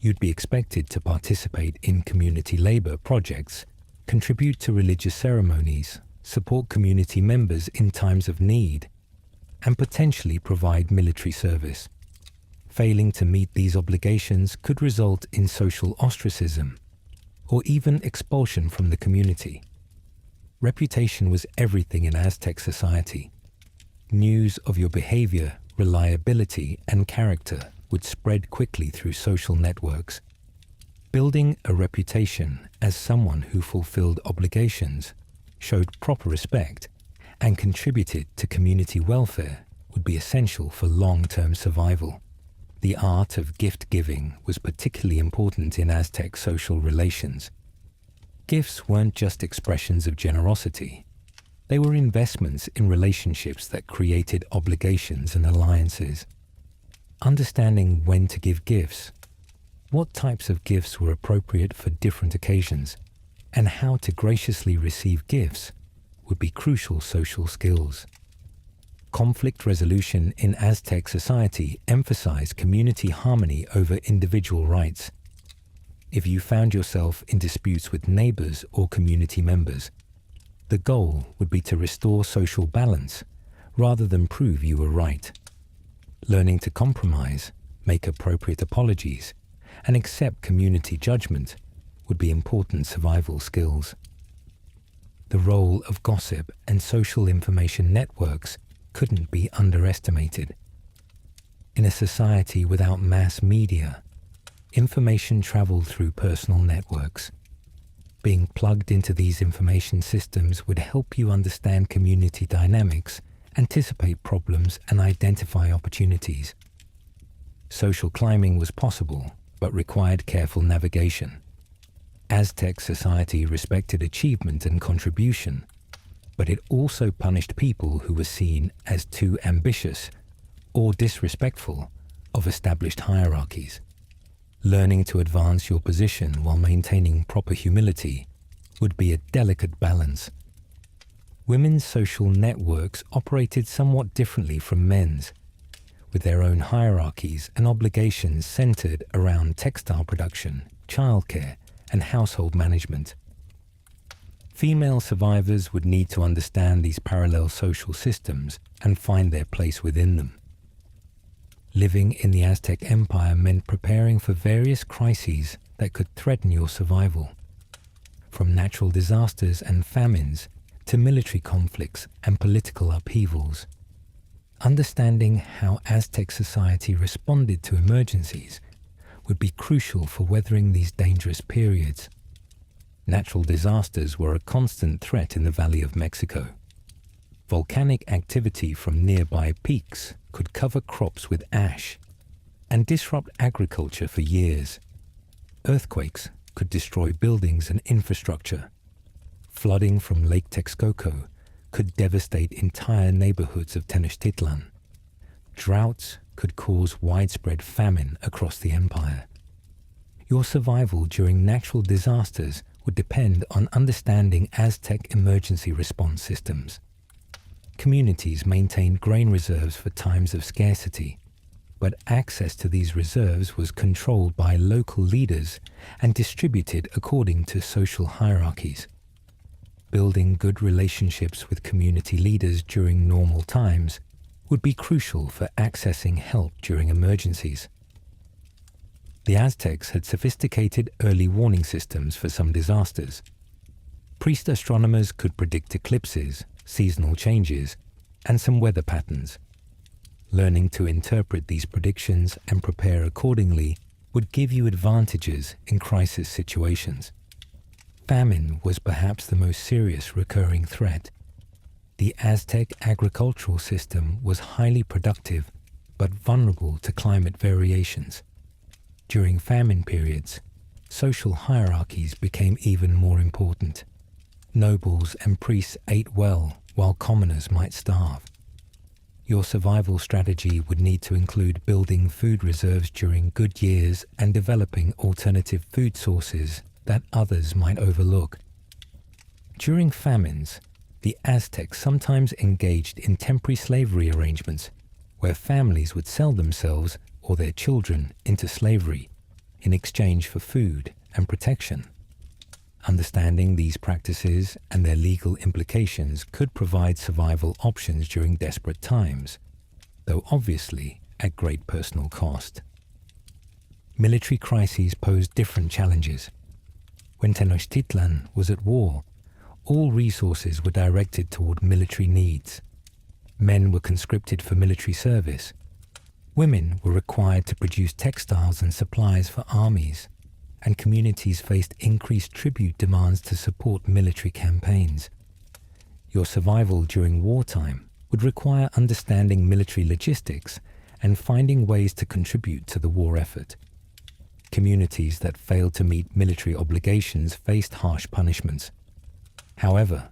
You'd be expected to participate in community labor projects, contribute to religious ceremonies, support community members in times of need, and potentially provide military service. Failing to meet these obligations could result in social ostracism or even expulsion from the community. Reputation was everything in Aztec society. News of your behavior, reliability, and character would spread quickly through social networks. Building a reputation as someone who fulfilled obligations, showed proper respect, and contributed to community welfare would be essential for long-term survival. The art of gift-giving was particularly important in Aztec social relations. Gifts weren't just expressions of generosity. They were investments in relationships that created obligations and alliances. Understanding when to give gifts, what types of gifts were appropriate for different occasions, and how to graciously receive gifts would be crucial social skills. Conflict resolution in Aztec society emphasized community harmony over individual rights. If you found yourself in disputes with neighbors or community members, the goal would be to restore social balance rather than prove you were right. Learning to compromise, make appropriate apologies, and accept community judgment would be important survival skills. The role of gossip and social information networks couldn't be underestimated. In a society without mass media, information traveled through personal networks. Being plugged into these information systems would help you understand community dynamics, anticipate problems, and identify opportunities. Social climbing was possible, but required careful navigation. Aztec society respected achievement and contribution, but it also punished people who were seen as too ambitious or disrespectful of established hierarchies. Learning to advance your position while maintaining proper humility would be a delicate balance. Women's social networks operated somewhat differently from men's, with their own hierarchies and obligations centered around textile production, childcare, and household management. Female survivors would need to understand these parallel social systems and find their place within them. Living in the Aztec Empire meant preparing for various crises that could threaten your survival, from natural disasters and famines to military conflicts and political upheavals. Understanding how Aztec society responded to emergencies would be crucial for weathering these dangerous periods. Natural disasters were a constant threat in the Valley of Mexico. Volcanic activity from nearby peaks could cover crops with ash and disrupt agriculture for years. Earthquakes could destroy buildings and infrastructure. Flooding from Lake Texcoco could devastate entire neighborhoods of Tenochtitlan. Droughts could cause widespread famine across the empire. Your survival during natural disasters would depend on understanding Aztec emergency response systems. Communities maintained grain reserves for times of scarcity. but access to these reserves was controlled by local leaders and distributed according to social hierarchies. Building good relationships with community leaders during normal times would be crucial for accessing help during emergencies. The Aztecs had sophisticated early warning systems for some disasters. Priest astronomers could predict eclipses, seasonal changes, and some weather patterns. Learning to interpret these predictions and prepare accordingly would give you advantages in crisis situations. Famine was perhaps the most serious recurring threat. The Aztec agricultural system was highly productive but vulnerable to climate variations. During famine periods, social hierarchies became even more important. Nobles and priests ate well while commoners might starve. Your survival strategy would need to include building food reserves during good years and developing alternative food sources that others might overlook. During famines, the Aztecs sometimes engaged in temporary slavery arrangements where families would sell themselves or their children into slavery in exchange for food and protection. Understanding these practices and their legal implications could provide survival options during desperate times, though obviously at great personal cost. Military crises posed different challenges. When Tenochtitlan was at war, all resources were directed toward military needs. Men were conscripted for military service. Women were required to produce textiles and supplies for armies, and communities faced increased tribute demands to support military campaigns. Your survival during wartime would require understanding military logistics and finding ways to contribute to the war effort. Communities that failed to meet military obligations faced harsh punishments. However,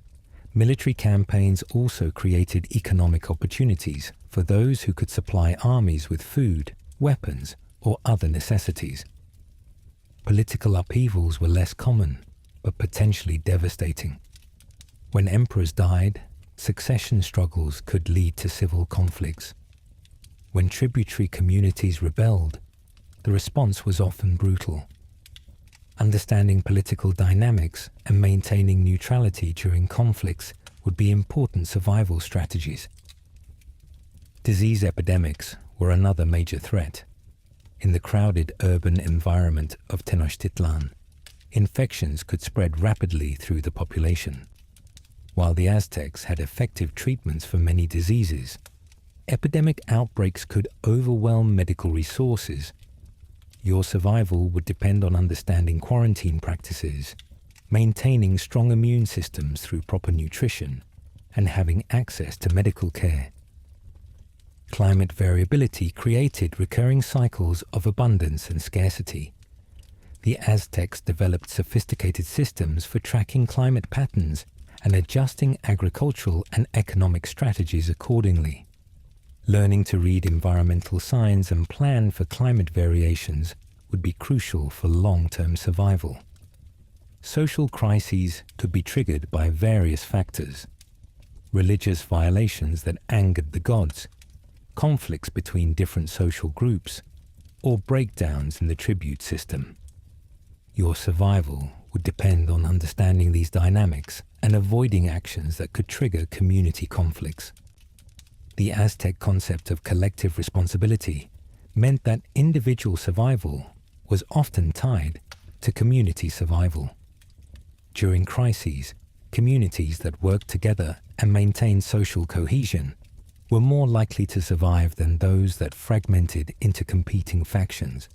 military campaigns also created economic opportunities for those who could supply armies with food, weapons, or other necessities. Political upheavals were less common, but potentially devastating. When emperors died, succession struggles could lead to civil conflicts. When tributary communities rebelled, the response was often brutal. Understanding political dynamics and maintaining neutrality during conflicts would be important survival strategies. Disease epidemics were another major threat. In the crowded urban environment of Tenochtitlan, infections could spread rapidly through the population. While the Aztecs had effective treatments for many diseases, epidemic outbreaks could overwhelm medical resources. Your survival would depend on understanding quarantine practices, maintaining strong immune systems through proper nutrition, and having access to medical care. Climate variability created recurring cycles of abundance and scarcity. The Aztecs developed sophisticated systems for tracking climate patterns and adjusting agricultural and economic strategies accordingly. Learning to read environmental signs and plan for climate variations would be crucial for long-term survival. Social crises could be triggered by various factors: religious violations that angered the gods, conflicts between different social groups, or breakdowns in the tribute system. Your survival would depend on understanding these dynamics and avoiding actions that could trigger community conflicts. The Aztec concept of collective responsibility meant that individual survival was often tied to community survival. During crises, communities that worked together and maintained social cohesion were more likely to survive than those that fragmented into competing factions.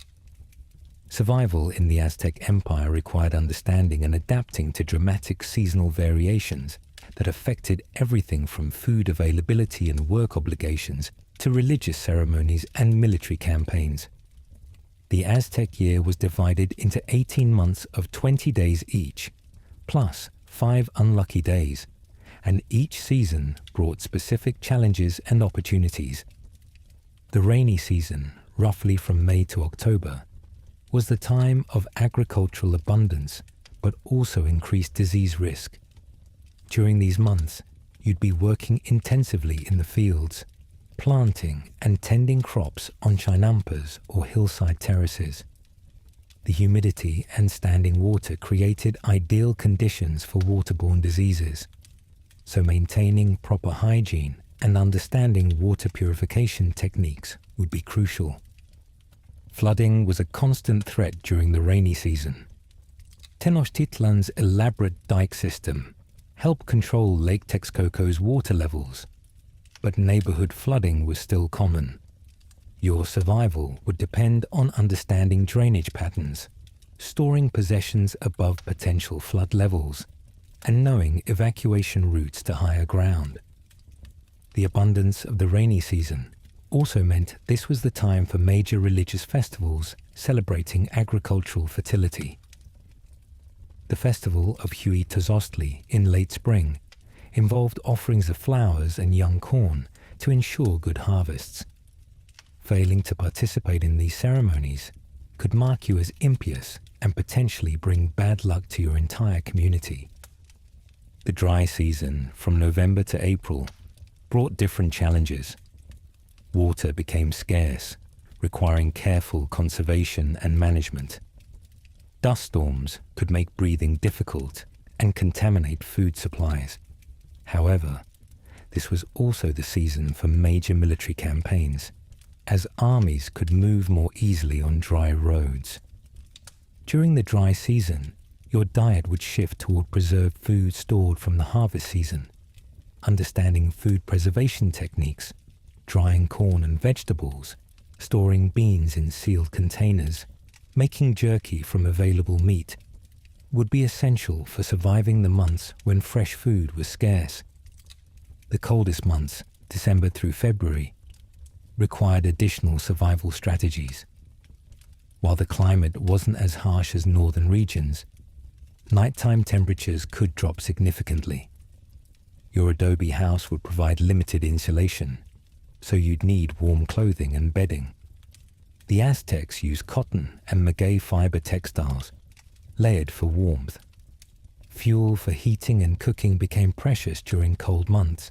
Survival in the Aztec Empire required understanding and adapting to dramatic seasonal variations that affected everything from food availability and work obligations to religious ceremonies and military campaigns. The Aztec year was divided into 18 months of 20 days each, plus 5 unlucky days, and each season brought specific challenges and opportunities. The rainy season, roughly from May to October, was the time of agricultural abundance, but also increased disease risk. During these months, you'd be working intensively in the fields. planting and tending crops on chinampas or hillside terraces. The humidity and standing water created ideal conditions for waterborne diseases, so maintaining proper hygiene and understanding water purification techniques would be crucial. Flooding was a constant threat during the rainy season. Tenochtitlan's elaborate dike system helped control Lake Texcoco's water levels, but neighborhood flooding was still common. Your survival would depend on understanding drainage patterns, storing possessions above potential flood levels, and knowing evacuation routes to higher ground. The abundance of the rainy season also meant this was the time for major religious festivals celebrating agricultural fertility. The festival of Huitzilopochtli in late spring involved offerings of flowers and young corn to ensure good harvests. Failing to participate in these ceremonies could mark you as impious and potentially bring bad luck to your entire community. The dry season, from November to April, brought different challenges. Water became scarce, requiring careful conservation and management. Dust storms could make breathing difficult and contaminate food supplies. However, this was also the season for major military campaigns, as armies could move more easily on dry roads. During the dry season, your diet would shift toward preserved food stored from the harvest season. Understanding food preservation techniques, drying corn and vegetables, storing beans in sealed containers, making jerky from available meat, would be essential for surviving the months when fresh food was scarce. The coldest months, December through February, required additional survival strategies. While the climate wasn't as harsh as northern regions, nighttime temperatures could drop significantly. Your adobe house would provide limited insulation, so you'd need warm clothing and bedding. The Aztecs used cotton and maguey fiber textiles, layered for warmth. Fuel for heating and cooking became precious during cold months.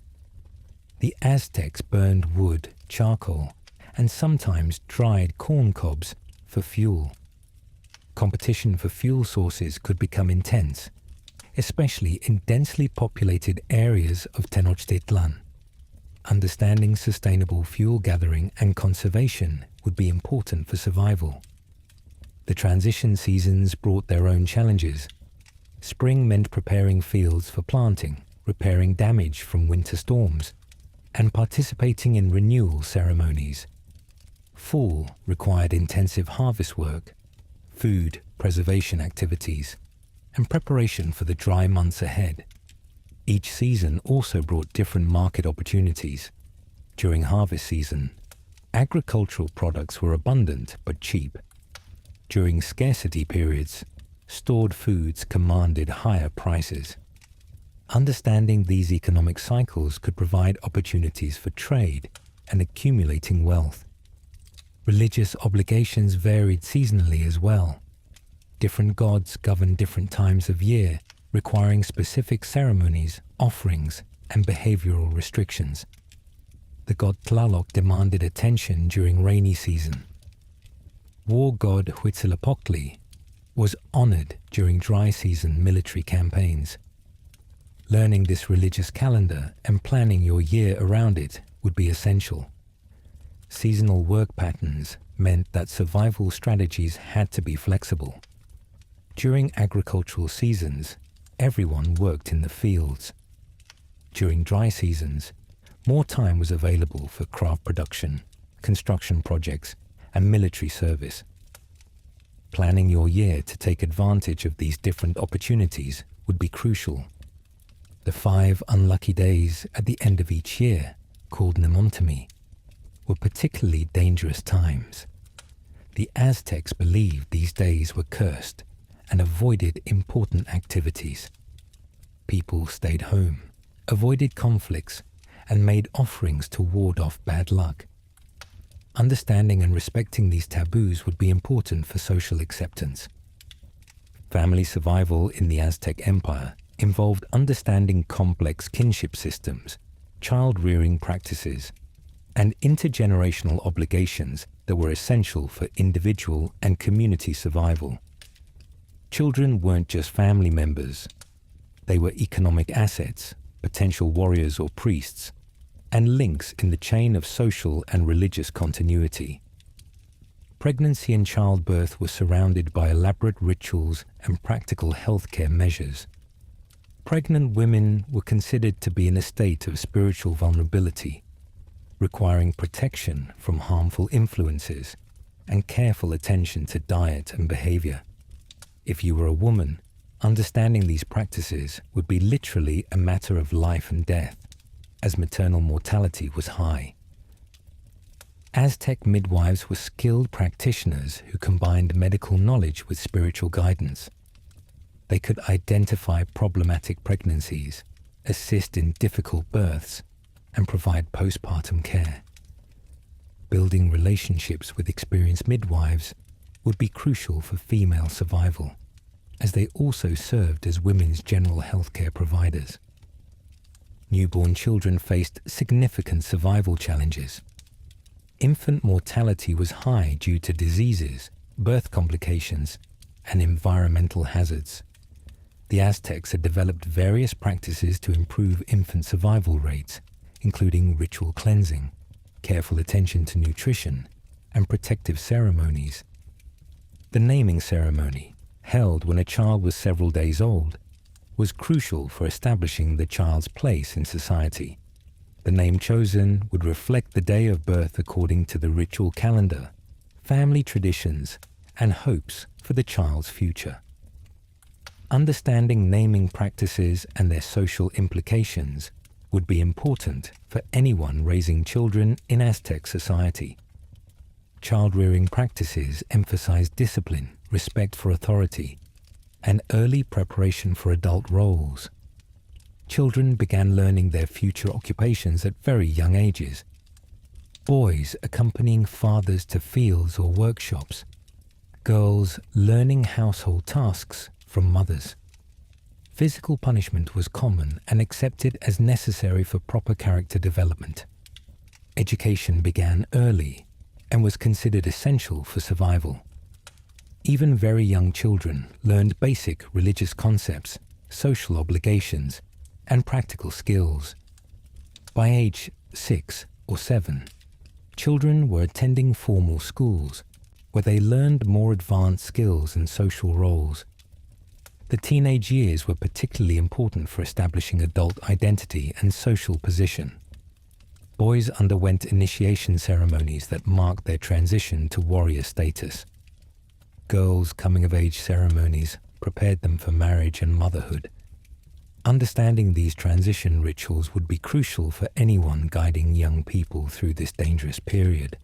The Aztecs burned wood, charcoal, and sometimes dried corn cobs for fuel. Competition for fuel sources could become intense, especially in densely populated areas of Tenochtitlan. Understanding sustainable fuel gathering and conservation would be important for survival. The transition seasons brought their own challenges. Spring meant preparing fields for planting, repairing damage from winter storms, and participating in renewal ceremonies. Fall required intensive harvest work, food preservation activities, and preparation for the dry months ahead. Each season also brought different market opportunities. During harvest season, agricultural products were abundant but cheap. During scarcity periods, stored foods commanded higher prices. Understanding these economic cycles could provide opportunities for trade and accumulating wealth. Religious obligations varied seasonally as well. Different gods governed different times of year, requiring specific ceremonies, offerings, and behavioral restrictions. The god Tlaloc demanded attention during rainy season. War god Huitzilopochtli was honored during dry season military campaigns. Learning this religious calendar and planning your year around it would be essential. Seasonal work patterns meant that survival strategies had to be flexible. During agricultural seasons, everyone worked in the fields. During dry seasons, more time was available for craft production, construction projects, and military service. Planning your year to take advantage of these different opportunities would be crucial. The 5 unlucky days at the end of each year, called Nemontami, were particularly dangerous times. The Aztecs believed these days were cursed and avoided important activities. People stayed home, avoided conflicts, and made offerings to ward off bad luck. Understanding and respecting these taboos would be important for social acceptance. Family survival in the Aztec Empire involved understanding complex kinship systems, child-rearing practices, and intergenerational obligations that were essential for individual and community survival. Children weren't just family members. They were economic assets, potential warriors or priests, and links in the chain of social and religious continuity. Pregnancy and childbirth were surrounded by elaborate rituals and practical healthcare measures. Pregnant women were considered to be in a state of spiritual vulnerability, requiring protection from harmful influences and careful attention to diet and behavior. If you were a woman, understanding these practices would be literally a matter of life and death, as maternal mortality was high. Aztec midwives were skilled practitioners who combined medical knowledge with spiritual guidance. They could identify problematic pregnancies, assist in difficult births, and provide postpartum care. Building relationships with experienced midwives would be crucial for female survival, as they also served as women's general healthcare providers. Newborn children faced significant survival challenges. Infant mortality was high due to diseases, birth complications, and environmental hazards. The Aztecs had developed various practices to improve infant survival rates, including ritual cleansing, careful attention to nutrition, and protective ceremonies. The naming ceremony, held when a child was several days old, was crucial for establishing the child's place in society. The name chosen would reflect the day of birth according to the ritual calendar, family traditions, and hopes for the child's future. Understanding naming practices and their social implications would be important for anyone raising children in Aztec society. Child-rearing practices emphasized discipline, respect for authority, and early preparation for adult roles. Children began learning their future occupations at very young ages. Boys accompanying fathers to fields or workshops. Girls learning household tasks from mothers. Physical punishment was common and accepted as necessary for proper character development. Education began early and was considered essential for survival. Even very young children learned basic religious concepts, social obligations, and practical skills. By age 6 or 7, children were attending formal schools where they learned more advanced skills and social roles. The teenage years were particularly important for establishing adult identity and social position. Boys underwent initiation ceremonies that marked their transition to warrior status. Girls' coming-of-age ceremonies prepared them for marriage and motherhood. Understanding these transition rituals would be crucial for anyone guiding young people through this dangerous period.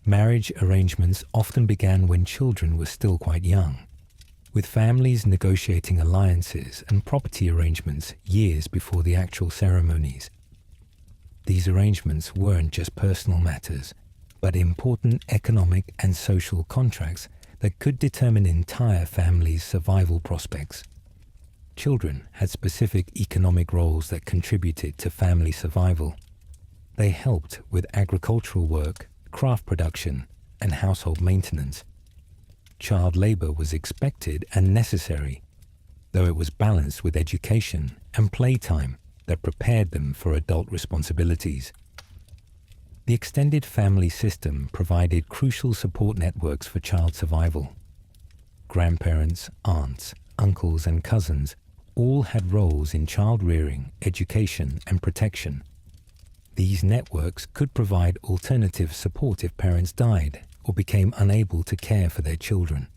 Marriage arrangements often began when children were still quite young, with families negotiating alliances and property arrangements years before the actual ceremonies. These arrangements weren't just personal matters, but important economic and social contracts that could determine entire families' survival prospects. Children had specific economic roles that contributed to family survival. They helped with agricultural work, craft production, and household maintenance. Child labor was expected and necessary, though it was balanced with education and playtime that prepared them for adult responsibilities. The extended family system provided crucial support networks for child survival. Grandparents, aunts, uncles, and cousins all had roles in child rearing, education, and protection. These networks could provide alternative support if parents died or became unable to care for their children.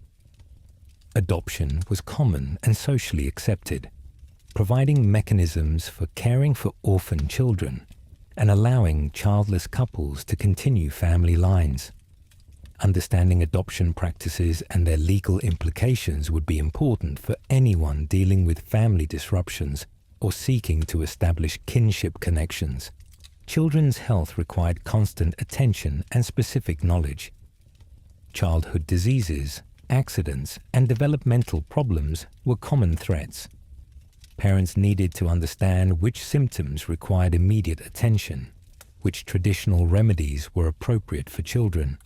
Adoption was common and socially accepted, providing mechanisms for caring for orphan children and allowing childless couples to continue family lines. Understanding adoption practices and their legal implications would be important for anyone dealing with family disruptions or seeking to establish kinship connections. Children's health required constant attention and specific knowledge. Childhood diseases, accidents, and developmental problems were common threats. Parents needed to understand which symptoms required immediate attention, which traditional remedies were appropriate for children,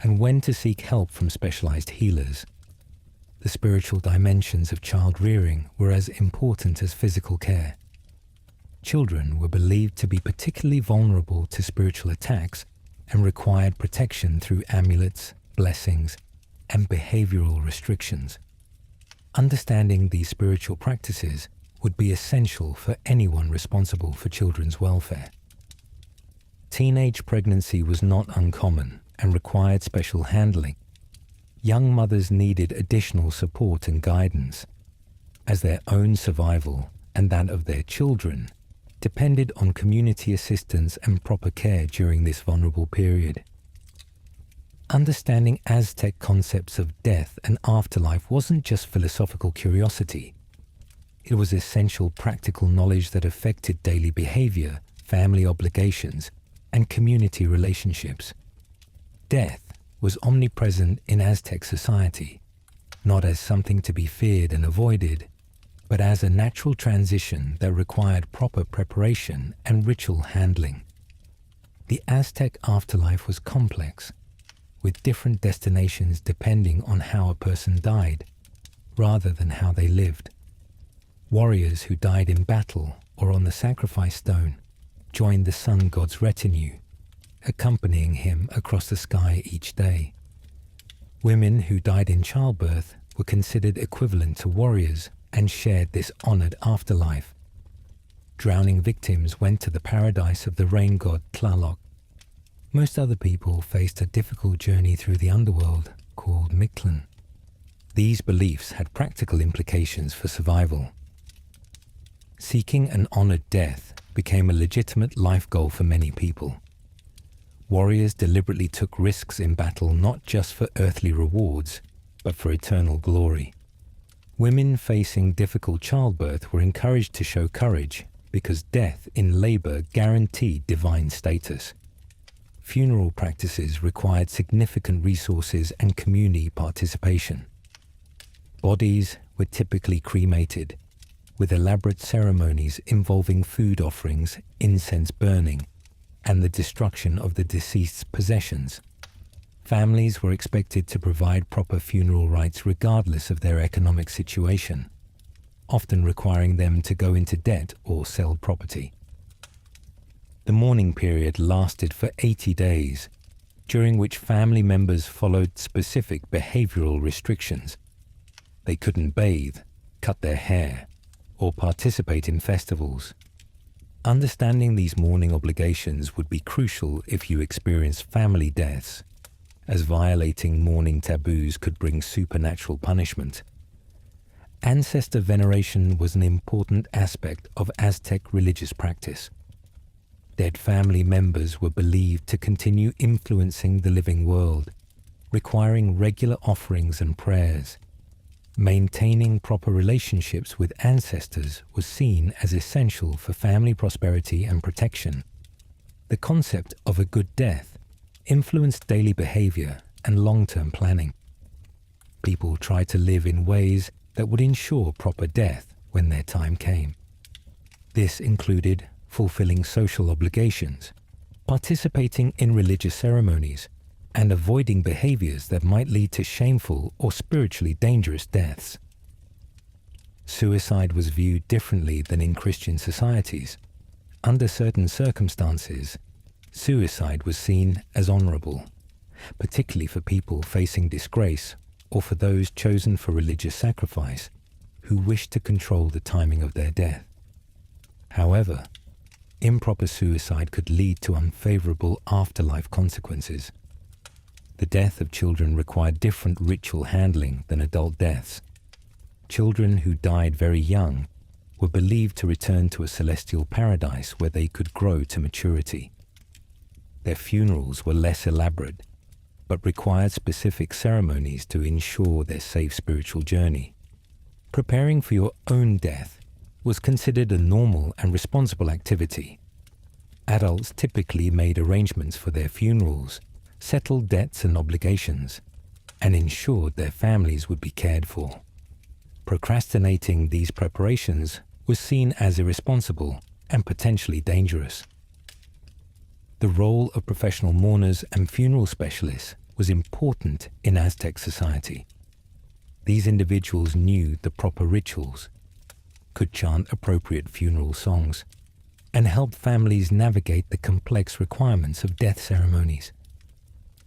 and when to seek help from specialized healers. The spiritual dimensions of child rearing were as important as physical care. Children were believed to be particularly vulnerable to spiritual attacks and required protection through amulets, blessings, and behavioral restrictions. Understanding these spiritual practices would be essential for anyone responsible for children's welfare. Teenage pregnancy was not uncommon and required special handling. Young mothers needed additional support and guidance, as their own survival and that of their children depended on community assistance and proper care during this vulnerable period. Understanding Aztec concepts of death and afterlife wasn't just philosophical curiosity. It was essential practical knowledge that affected daily behavior, family obligations, and community relationships. Death was omnipresent in Aztec society, not as something to be feared and avoided, but as a natural transition that required proper preparation and ritual handling. The Aztec afterlife was complex, with different destinations depending on how a person died, rather than how they lived. Warriors who died in battle or on the sacrifice stone joined the sun god's retinue, accompanying him across the sky each day. Women who died in childbirth were considered equivalent to warriors and shared this honored afterlife. Drowning victims went to the paradise of the rain god Tlaloc. Most other people faced a difficult journey through the underworld called Mictlan. These beliefs had practical implications for survival. Seeking an honored death became a legitimate life goal for many people. Warriors deliberately took risks in battle not just for earthly rewards, but for eternal glory. Women facing difficult childbirth were encouraged to show courage because death in labor guaranteed divine status. Funeral practices required significant resources and community participation. Bodies were typically cremated, with elaborate ceremonies involving food offerings, incense burning, and the destruction of the deceased's possessions. Families were expected to provide proper funeral rites regardless of their economic situation, often requiring them to go into debt or sell property. The mourning period lasted for 80 days, during which family members followed specific behavioral restrictions. They couldn't bathe, cut their hair, or participate in festivals. Understanding these mourning obligations would be crucial if you experienced family deaths, as violating mourning taboos could bring supernatural punishment. Ancestor veneration was an important aspect of Aztec religious practice. Dead family members were believed to continue influencing the living world, requiring regular offerings and prayers. Maintaining proper relationships with ancestors was seen as essential for family prosperity and protection. The concept of a good death influenced daily behavior and long-term planning. People tried to live in ways that would ensure proper death when their time came. This included fulfilling social obligations, participating in religious ceremonies, and avoiding behaviors that might lead to shameful or spiritually dangerous deaths. Suicide was viewed differently than in Christian societies. Under certain circumstances, suicide was seen as honorable, particularly for people facing disgrace or for those chosen for religious sacrifice who wished to control the timing of their death. However, improper suicide could lead to unfavorable afterlife consequences. The death of children required different ritual handling than adult deaths. Children who died very young were believed to return to a celestial paradise where they could grow to maturity. Their funerals were less elaborate, but required specific ceremonies to ensure their safe spiritual journey. Preparing for your own death was considered a normal and responsible activity. Adults typically made arrangements for their funerals, settled debts and obligations, and ensured their families would be cared for. Procrastinating these preparations was seen as irresponsible and potentially dangerous. The role of professional mourners and funeral specialists was important in Aztec society. These individuals knew the proper rituals, could chant appropriate funeral songs, and helped families navigate the complex requirements of death ceremonies.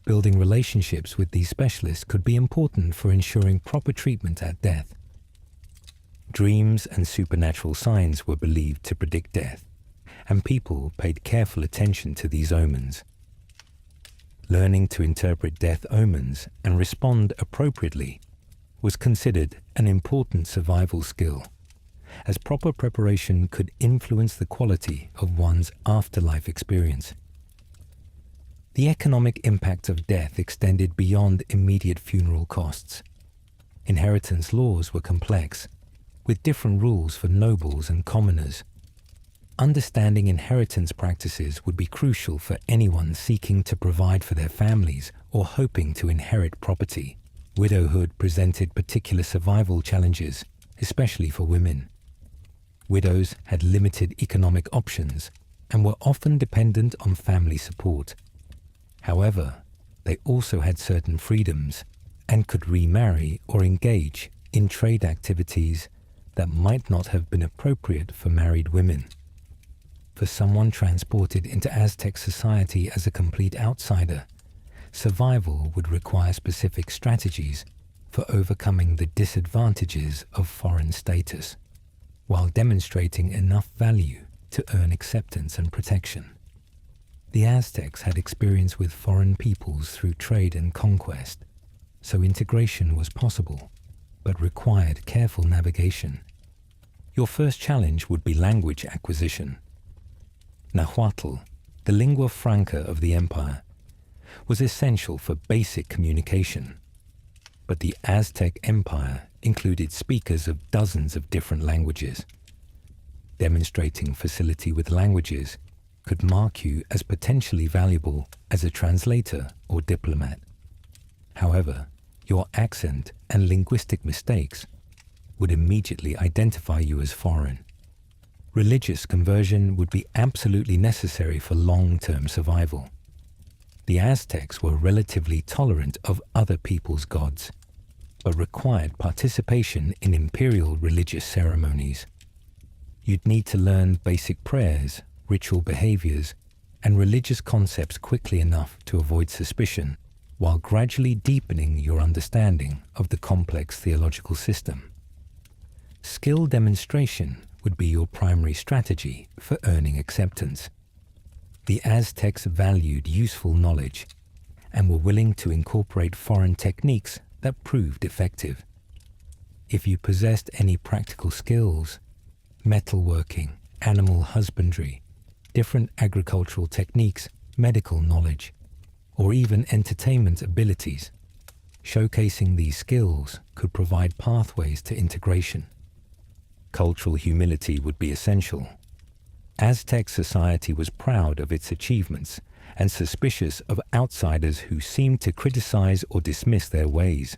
Building relationships with these specialists could be important for ensuring proper treatment at death. Dreams and supernatural signs were believed to predict death, and people paid careful attention to these omens. Learning to interpret death omens and respond appropriately was considered an important survival skill, as proper preparation could influence the quality of one's afterlife experience. The economic impact of death extended beyond immediate funeral costs. Inheritance laws were complex, with different rules for nobles and commoners. Understanding inheritance practices would be crucial for anyone seeking to provide for their families or hoping to inherit property. Widowhood presented particular survival challenges, especially for women. Widows had limited economic options and were often dependent on family support. However, they also had certain freedoms and could remarry or engage in trade activities that might not have been appropriate for married women. For someone transported into Aztec society as a complete outsider, survival would require specific strategies for overcoming the disadvantages of foreign status, while demonstrating enough value to earn acceptance and protection. The Aztecs had experience with foreign peoples through trade and conquest, so integration was possible, but required careful navigation. Your first challenge would be language acquisition. Nahuatl, the lingua franca of the empire, was essential for basic communication. But the Aztec Empire included speakers of dozens of different languages. Demonstrating facility with languages could mark you as potentially valuable as a translator or diplomat. However, your accent and linguistic mistakes would immediately identify you as foreign. Religious conversion would be absolutely necessary for long-term survival. The Aztecs were relatively tolerant of other people's gods, but required participation in imperial religious ceremonies. You'd need to learn basic prayers, ritual behaviors, and religious concepts quickly enough to avoid suspicion, while gradually deepening your understanding of the complex theological system. Skill demonstration would be your primary strategy for earning acceptance. The Aztecs valued useful knowledge and were willing to incorporate foreign techniques that proved effective. If you possessed any practical skills, metalworking, animal husbandry, different agricultural techniques, medical knowledge, or even entertainment abilities, showcasing these skills could provide pathways to integration. Cultural humility would be essential. Aztec society was proud of its achievements and suspicious of outsiders who seemed to criticize or dismiss their ways.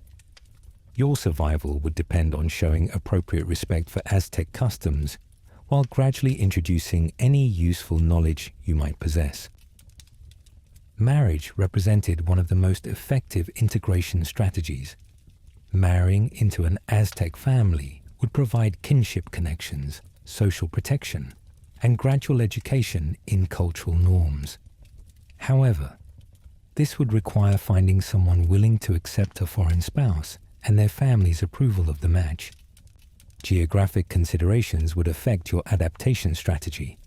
Your survival would depend on showing appropriate respect for Aztec customs while gradually introducing any useful knowledge you might possess. Marriage represented one of the most effective integration strategies. Marrying into an Aztec family would provide kinship connections, social protection, and gradual education in cultural norms. However, this would require finding someone willing to accept a foreign spouse and their family's approval of the match. Geographic considerations would affect your adaptation strategy.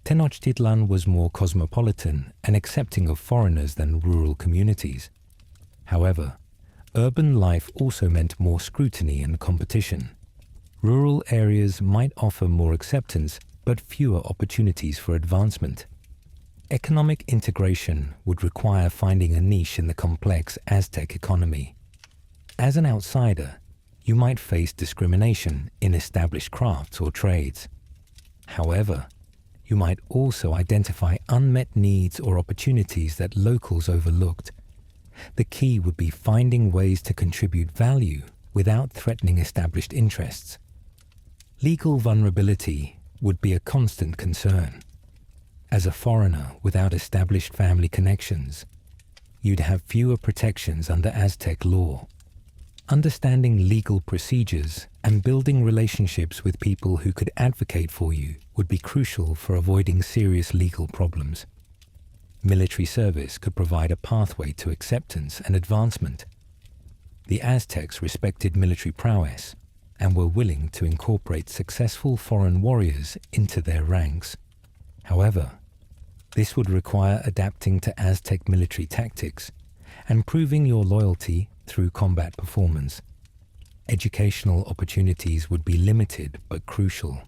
Tenochtitlan was more cosmopolitan and accepting of foreigners than rural communities. However, urban life also meant more scrutiny and competition. Rural areas might offer more acceptance, but fewer opportunities for advancement. Economic integration would require finding a niche in the complex Aztec economy. As an outsider, you might face discrimination in established crafts or trades. However, you might also identify unmet needs or opportunities that locals overlooked. The key would be finding ways to contribute value without threatening established interests. Legal vulnerability would be a constant concern. As a foreigner without established family connections, you'd have fewer protections under Aztec law. Understanding legal procedures and building relationships with people who could advocate for you would be crucial for avoiding serious legal problems. Military service could provide a pathway to acceptance and advancement. The Aztecs respected military prowess and were willing to incorporate successful foreign warriors into their ranks. However, this would require adapting to Aztec military tactics and proving your loyalty through combat performance. Educational opportunities would be limited but crucial.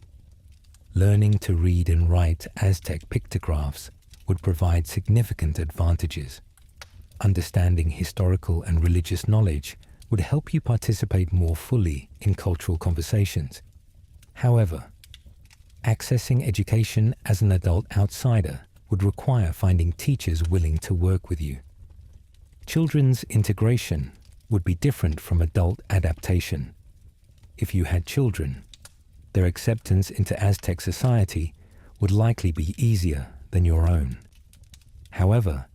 Learning to read and write Aztec pictographs would provide significant advantages. Understanding historical and religious knowledge would help you participate more fully in cultural conversations. However, accessing education as an adult outsider would require finding teachers willing to work with you. Children's integration would be different from adult adaptation. If you had children, their acceptance into Aztec society would likely be easier than your own. However,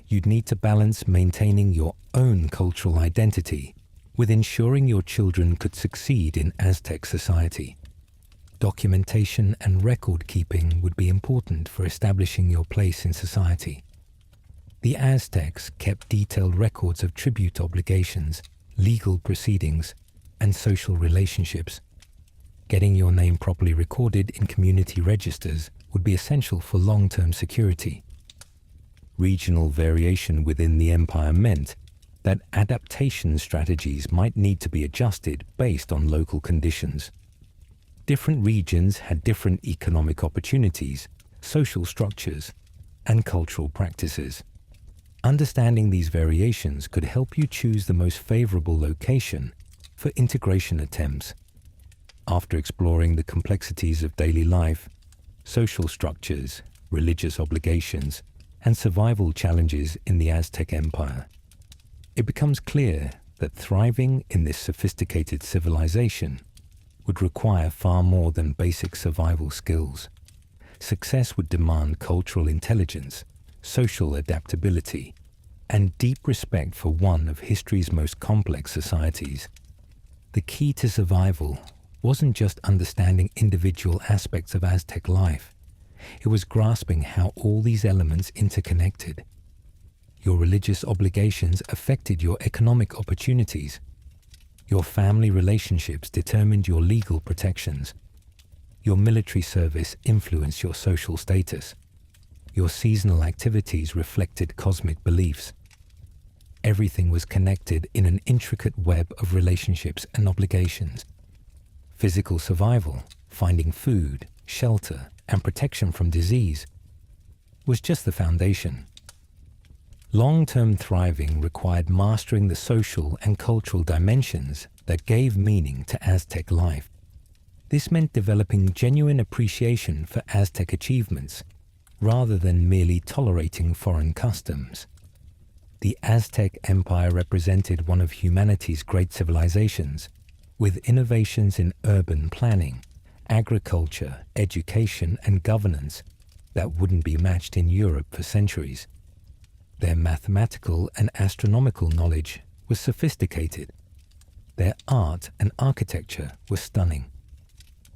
you'd need to balance maintaining your own cultural identity with ensuring your children could succeed in Aztec society. Documentation and record keeping would be important for establishing your place in society. The Aztecs kept detailed records of tribute obligations, legal proceedings, and social relationships. Getting your name properly recorded in community registers would be essential for long-term security. Regional variation within the empire meant that adaptation strategies might need to be adjusted based on local conditions. Different regions had different economic opportunities, social structures, and cultural practices. Understanding these variations could help you choose the most favorable location for integration attempts. After exploring the complexities of daily life, social structures, religious obligations, and survival challenges in the Aztec Empire, it becomes clear that thriving in this sophisticated civilization would require far more than basic survival skills. Success would demand cultural intelligence, social adaptability, and deep respect for one of history's most complex societies. The key to survival wasn't just understanding individual aspects of Aztec life. It was grasping how all these elements interconnected. Your religious obligations affected your economic opportunities. Your family relationships determined your legal protections. Your military service influenced your social status. Your seasonal activities reflected cosmic beliefs. Everything was connected in an intricate web of relationships and obligations. Physical survival, finding food, shelter, and protection from disease, was just the foundation. Long-term thriving required mastering the social and cultural dimensions that gave meaning to Aztec life. This meant developing genuine appreciation for Aztec achievements, rather than merely tolerating foreign customs. The Aztec Empire represented one of humanity's great civilizations, with innovations in urban planning, agriculture, education, and governance that wouldn't be matched in Europe for centuries. Their mathematical and astronomical knowledge was sophisticated. Their art and architecture were stunning.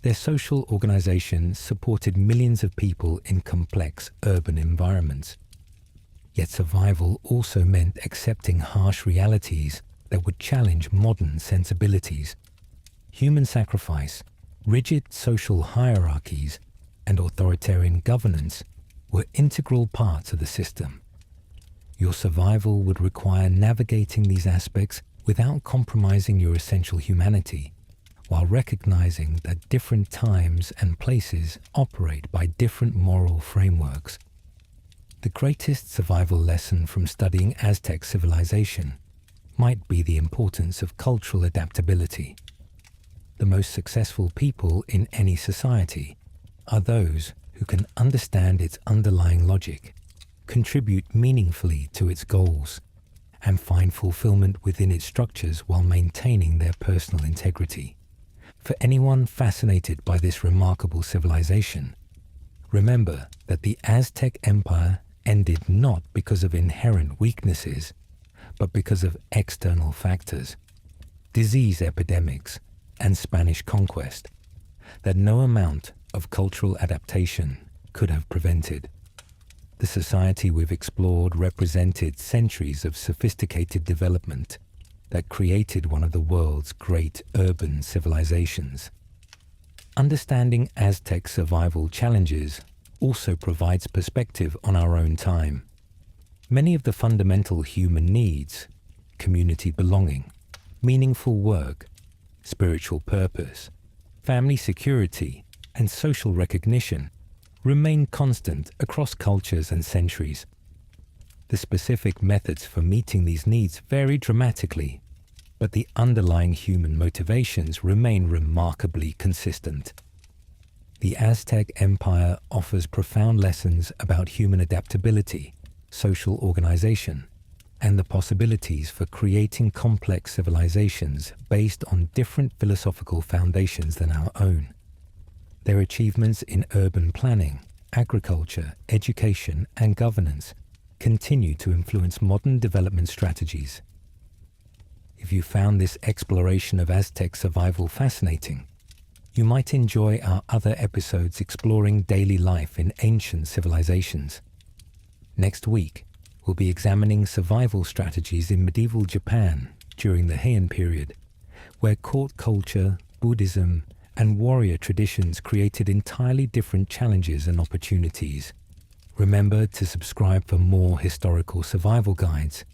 Their social organization supported millions of people in complex urban environments. Yet survival also meant accepting harsh realities that would challenge modern sensibilities. Human sacrifice, rigid social hierarchies, and authoritarian governance were integral parts of the system. Your survival would require navigating these aspects without compromising your essential humanity, while recognizing that different times and places operate by different moral frameworks. The greatest survival lesson from studying Aztec civilization might be the importance of cultural adaptability. The most successful people in any society are those who can understand its underlying logic, contribute meaningfully to its goals, and find fulfillment within its structures while maintaining their personal integrity. For anyone fascinated by this remarkable civilization, Remember that the Aztec Empire ended not because of inherent weaknesses, but because of external factors, disease epidemics, and Spanish conquest, that no amount of cultural adaptation could have prevented. The society we've explored represented centuries of sophisticated development that created one of the world's great urban civilizations. Understanding Aztec survival challenges also provides perspective on our own time. Many of the fundamental human needs, community belonging, meaningful work, spiritual purpose, family security, and social recognition, remain constant across cultures and centuries. The specific methods for meeting these needs vary dramatically, but the underlying human motivations remain remarkably consistent. The Aztec Empire offers profound lessons about human adaptability, social organization, and the possibilities for creating complex civilizations based on different philosophical foundations than our own. Their achievements in urban planning, agriculture, education, and governance continue to influence modern development strategies. If you found this exploration of Aztec survival fascinating, you might enjoy our other episodes exploring daily life in ancient civilizations. Next week, we'll be examining survival strategies in medieval Japan during the Heian period, where court culture, Buddhism, and warrior traditions created entirely different challenges and opportunities. Remember to subscribe for more historical survival guides,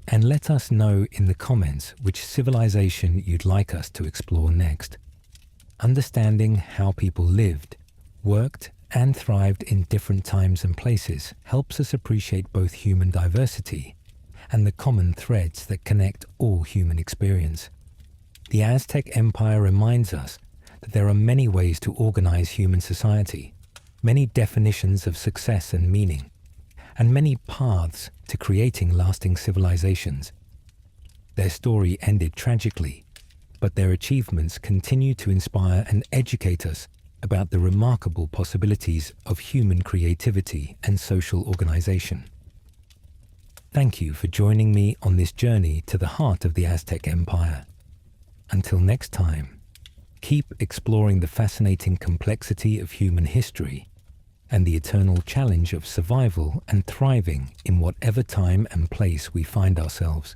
and let us know in the comments which civilization you'd like us to explore next. Understanding how people lived, worked, and thrived in different times and places helps us appreciate both human diversity and the common threads that connect all human experience. The Aztec Empire reminds us that there are many ways to organize human society, many definitions of success and meaning, and many paths to creating lasting civilizations. Their story ended tragically, but their achievements continue to inspire and educate us about the remarkable possibilities of human creativity and social organization. Thank you for joining me on this journey to the heart of the Aztec Empire. Until next time, keep exploring the fascinating complexity of human history and the eternal challenge of survival and thriving in whatever time and place we find ourselves.